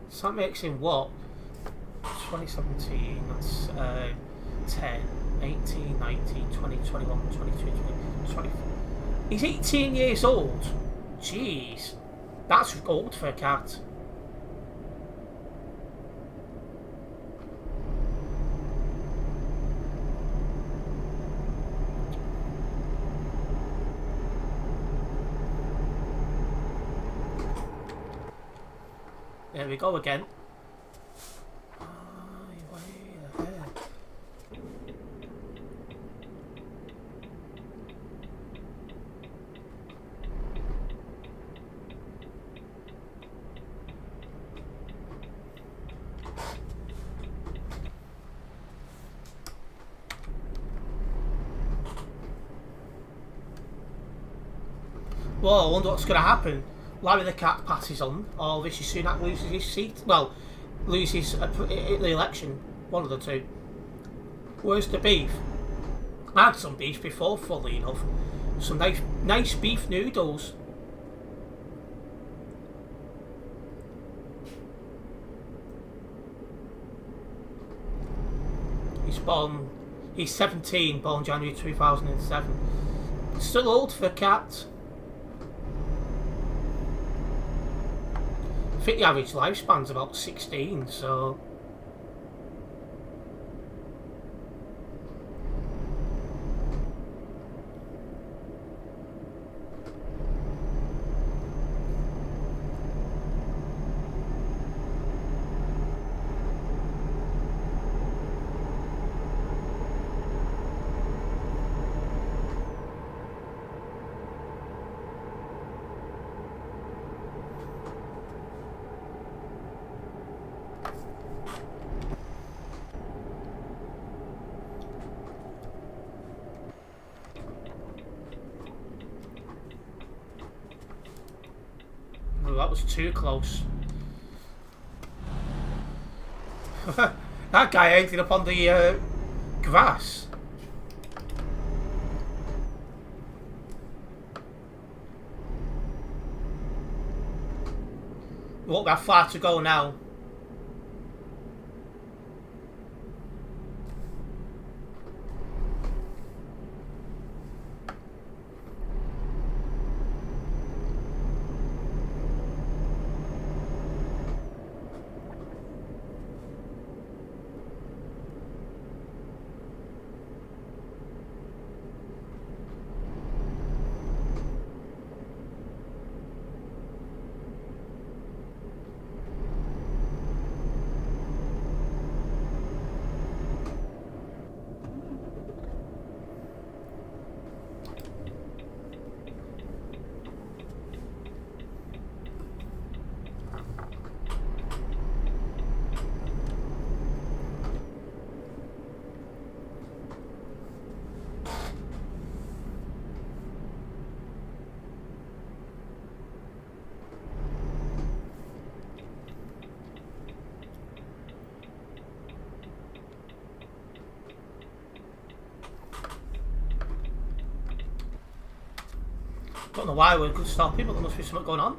So that makes him what? 2017, that's 10, 18, 19, 20, 21, 22, 20. He's 18 years old. Jeez. That's old for a cat. There we go again. Well, I wonder what's going to happen. Larry the Cat passes on, or Rishi Sunak loses his seat. Well, loses the election. One of the two. Where's the beef? I had some beef before, funnily enough. Some nice beef noodles. He's 17, born January 2007. Still old for a cat. I think the average lifespan's about 16, so... Oh, that was too close. That guy ended up on the grass. We won't have far to go now. Don't know why we're stopping, but there must be something going on.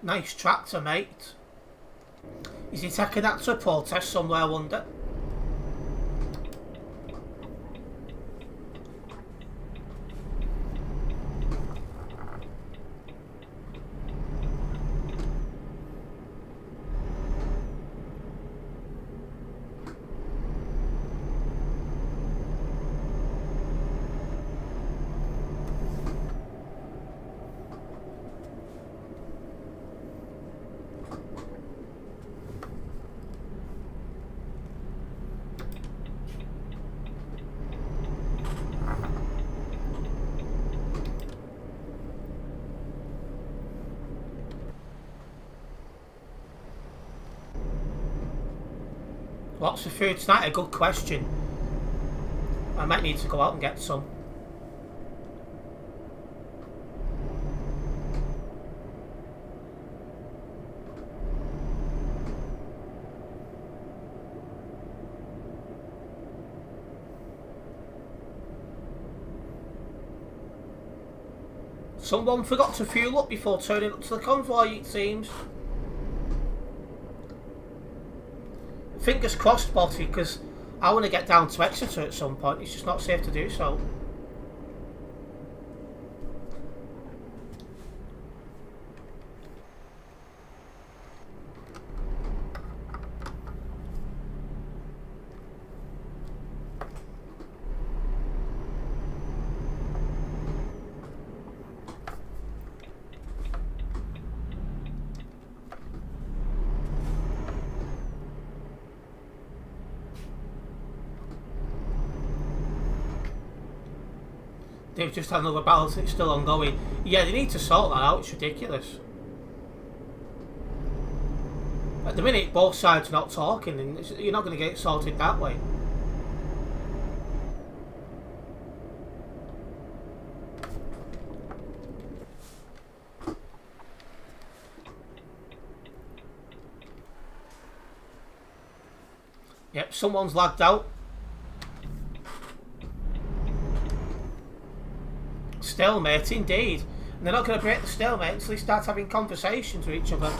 Nice tractor, mate. Is he taking that to a protest somewhere, I wonder? What's for food tonight? A good question. I might need to go out and get some. Someone forgot to fuel up before turning up to the convoy, it seems. Fingers crossed, Botty, because I want to get down to Exeter at some point. It's just not safe to do so. They've just had another battle that's still ongoing. Yeah, they need to sort that out. It's ridiculous. At the minute, both sides are not talking, and you're not going to get it sorted that way. Yep, someone's lagged out. Stalemate, indeed. And they're not going to break the stalemate until they start having conversations with each other.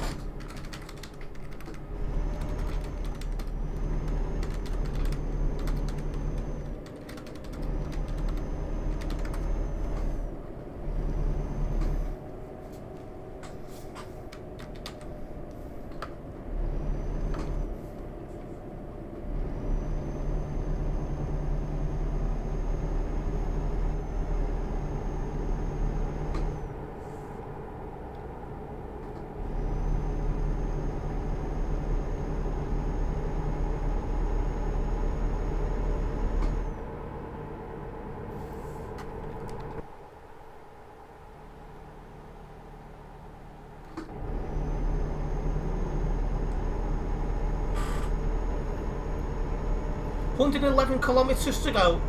"111 kilometres to go."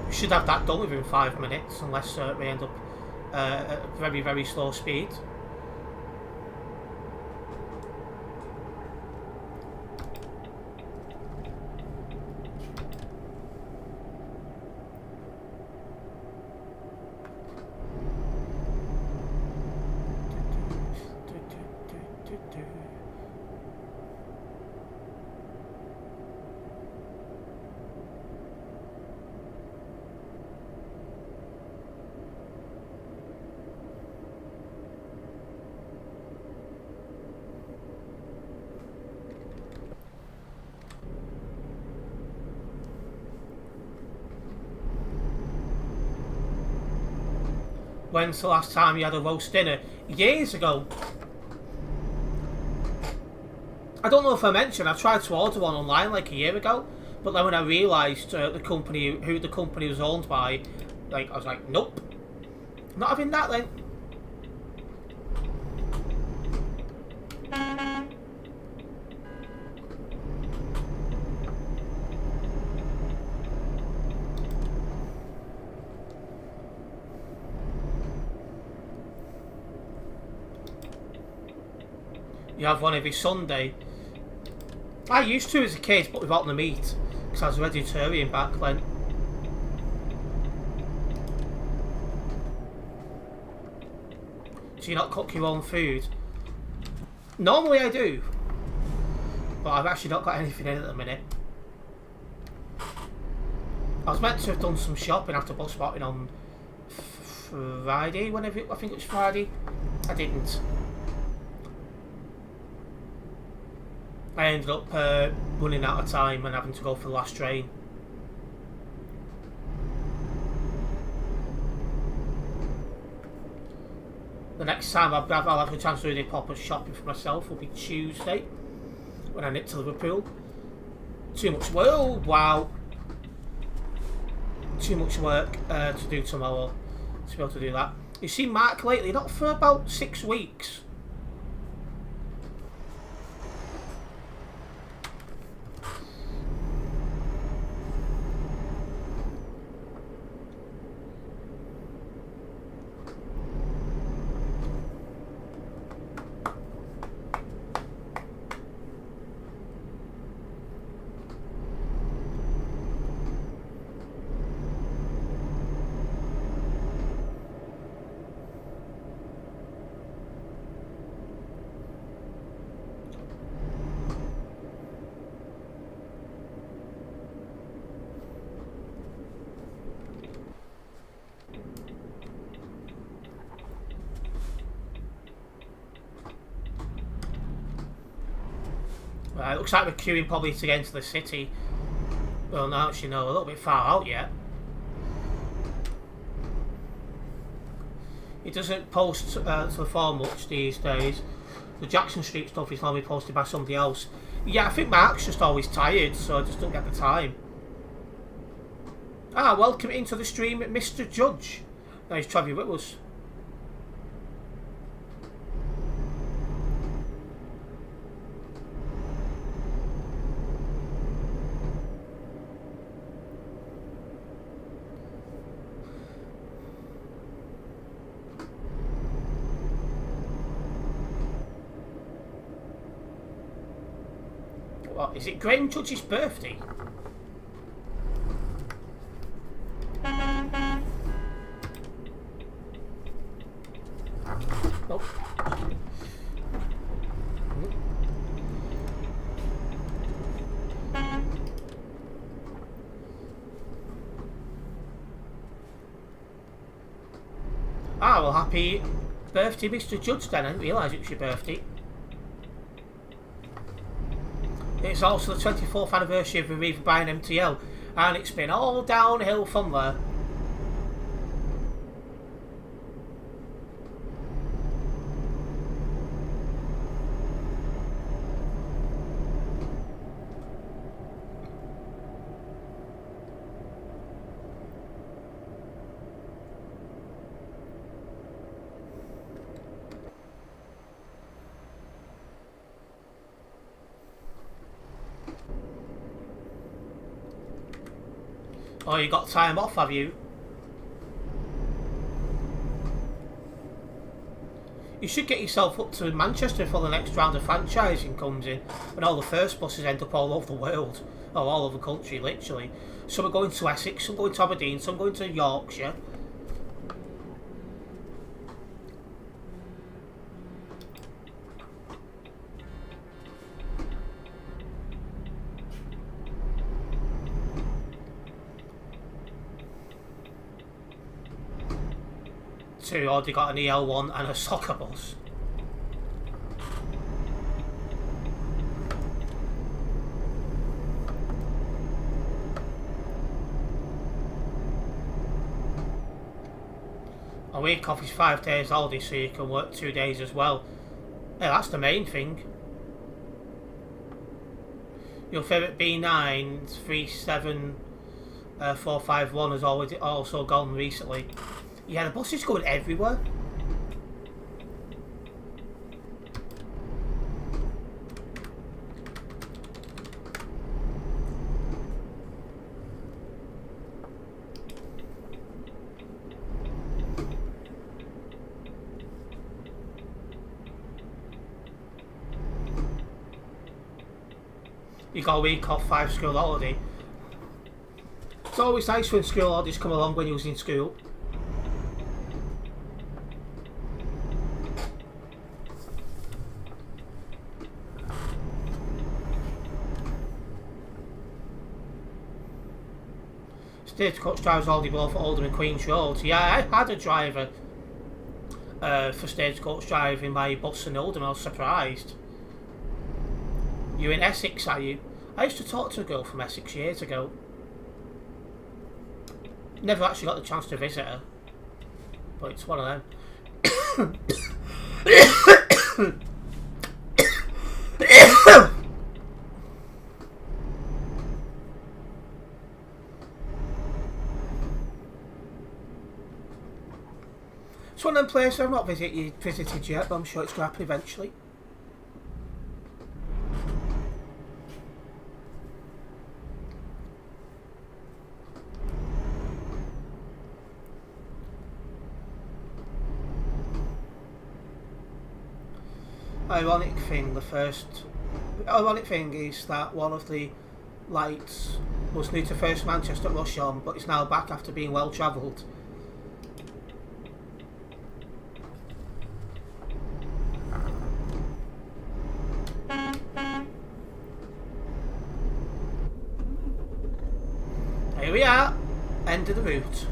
We should have that done within 5 minutes, unless we end up at very, very slow speed. When's the last time you had a roast dinner? Years ago. I don't know if I mentioned, I tried to order one online like a year ago, but then when I realised who the company was owned by, like, I was like, nope, not having that then. You have one every Sunday. I used to as a kid, but without the meat, because I was vegetarian back then. So you not cook your own food? Normally I do, but I've actually not got anything in at the minute. I was meant to have done some shopping after bus spotting on Friday, whenever I think it was Friday. I didn't. I ended up running out of time and having to go for the last train. The next time I'll have a chance to do any proper shopping for myself will be Tuesday, when I nip to Liverpool. Too much work. Oh, wow. Too much work to do tomorrow to be able to do that. You see Mark lately? Not for about 6 weeks. Right, looks like we're queuing probably to get into the city. Well, no, actually, no, a little bit far out yet. It doesn't post to the forum much these days. The Jackson Street stuff is normally posted by somebody else. Yeah, I think Mark's just always tired, so I just don't get the time. Ah, welcome into the stream, Mr. Judge. Nice to have you with us. What, is it Graham Judge's birthday? Nope. Ah, well, happy birthday, Mr. Judge, then. I didn't realise it was your birthday. It's also the 24th anniversary of Aviva buying MTL, and it's been all downhill from there. Oh, you got time off, have you? You should get yourself up to Manchester before the next round of franchising comes in, when all the first buses end up all over the world, or all over the country, literally. Some are going to Essex, some going to Aberdeen, some going to Yorkshire. Two already got an EL1 and a soccer bus. A week off is 5 days holiday, so you can work 2 days as well. Yeah, that's the main thing. Your favourite B9 37451 has already also gone recently. Yeah, the bus is going everywhere. You got a week off, 5 school holiday. It's always nice when school holidays come along when you was in school. Stagecoach drivers already below for Oldham and Queen's Road. Yeah, I had a driver for stagecoach driving my bus in Oldham. I was surprised. You're in Essex, are you? I used to talk to a girl from Essex years ago. Never actually got the chance to visit her, but it's one of them. It's one of them places I've not visited yet, but I'm sure it's going to happen eventually. Ironic thing is that one of the lights was new to First Manchester Rush on, but it's now back after being well travelled. Here we are, end of the route.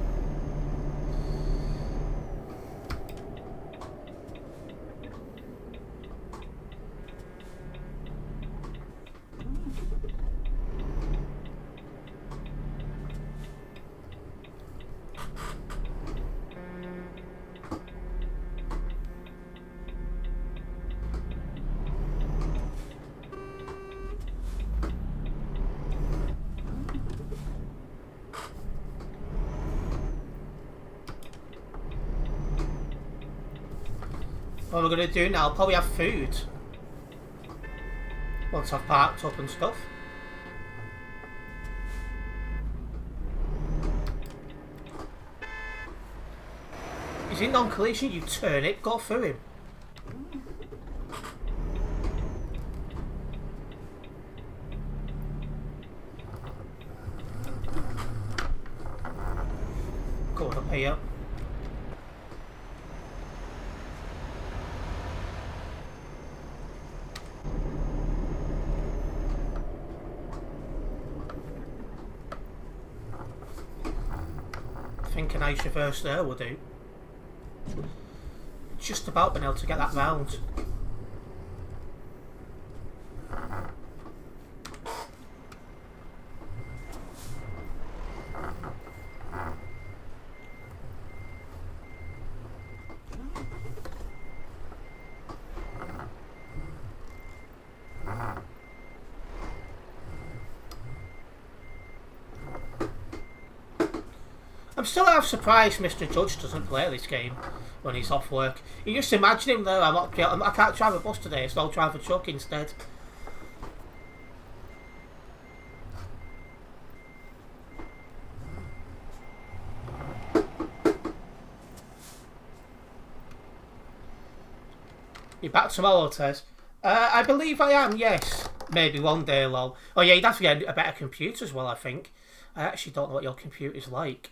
What we're going to do now, I'll probably have food. Once I've parked up and stuff. He's in non-collision, you turn it, go through him. Going up here. I think a nice reverse there will do. Just about been able to get that round. I'm still half surprised Mr. Judge doesn't play this game when he's off work. You just imagine him there, I can't drive a bus today, so I'll drive a truck instead. You back tomorrow, Tez? I believe I am, yes. Maybe one day, lol. Oh yeah, you'd have to get a better computer as well, I think. I actually don't know what your computer's like.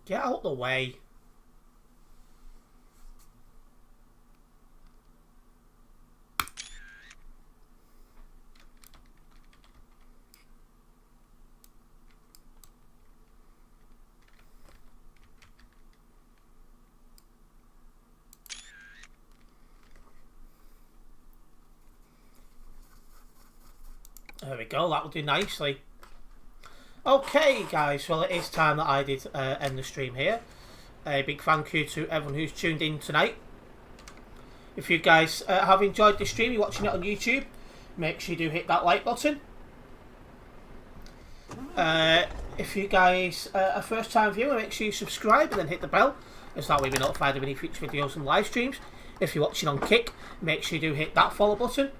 Get out the way. There we go, that will do nicely. Okay guys, well it is time that I did end the stream here. A big thank you to everyone who's tuned in tonight. If you guys have enjoyed the stream, you're watching it on YouTube, make sure you do hit that like button. If you guys are a first time viewer, make sure you subscribe and then hit the bell, as that way we're notified of any future videos and live streams. If you're watching on Kick, make sure you do hit that follow button.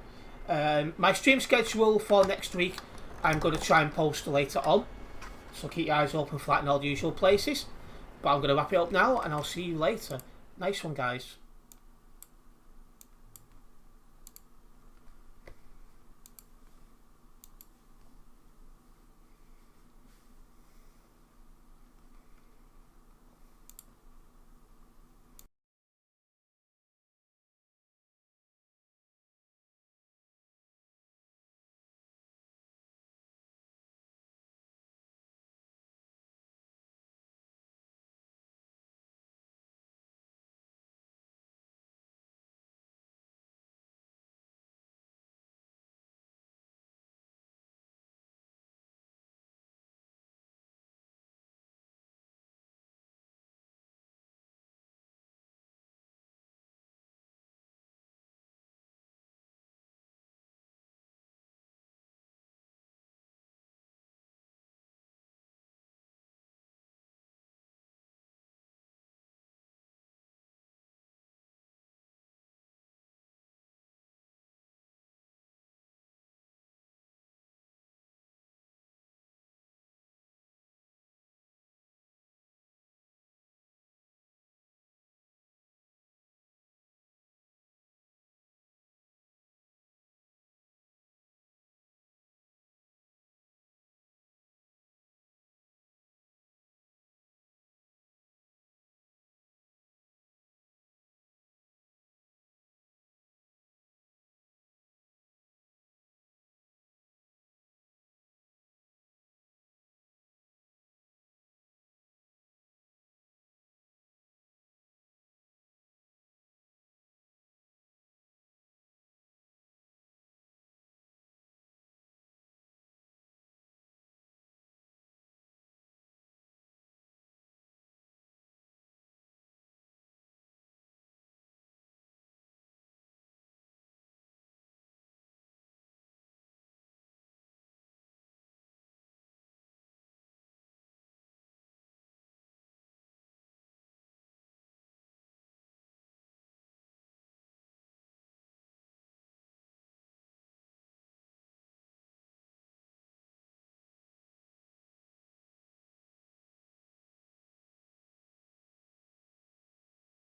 My stream schedule for next week, I'm going to try and post later on, so keep your eyes open for that in all the usual places. But I'm going to wrap it up now and I'll see you later. Nice one guys.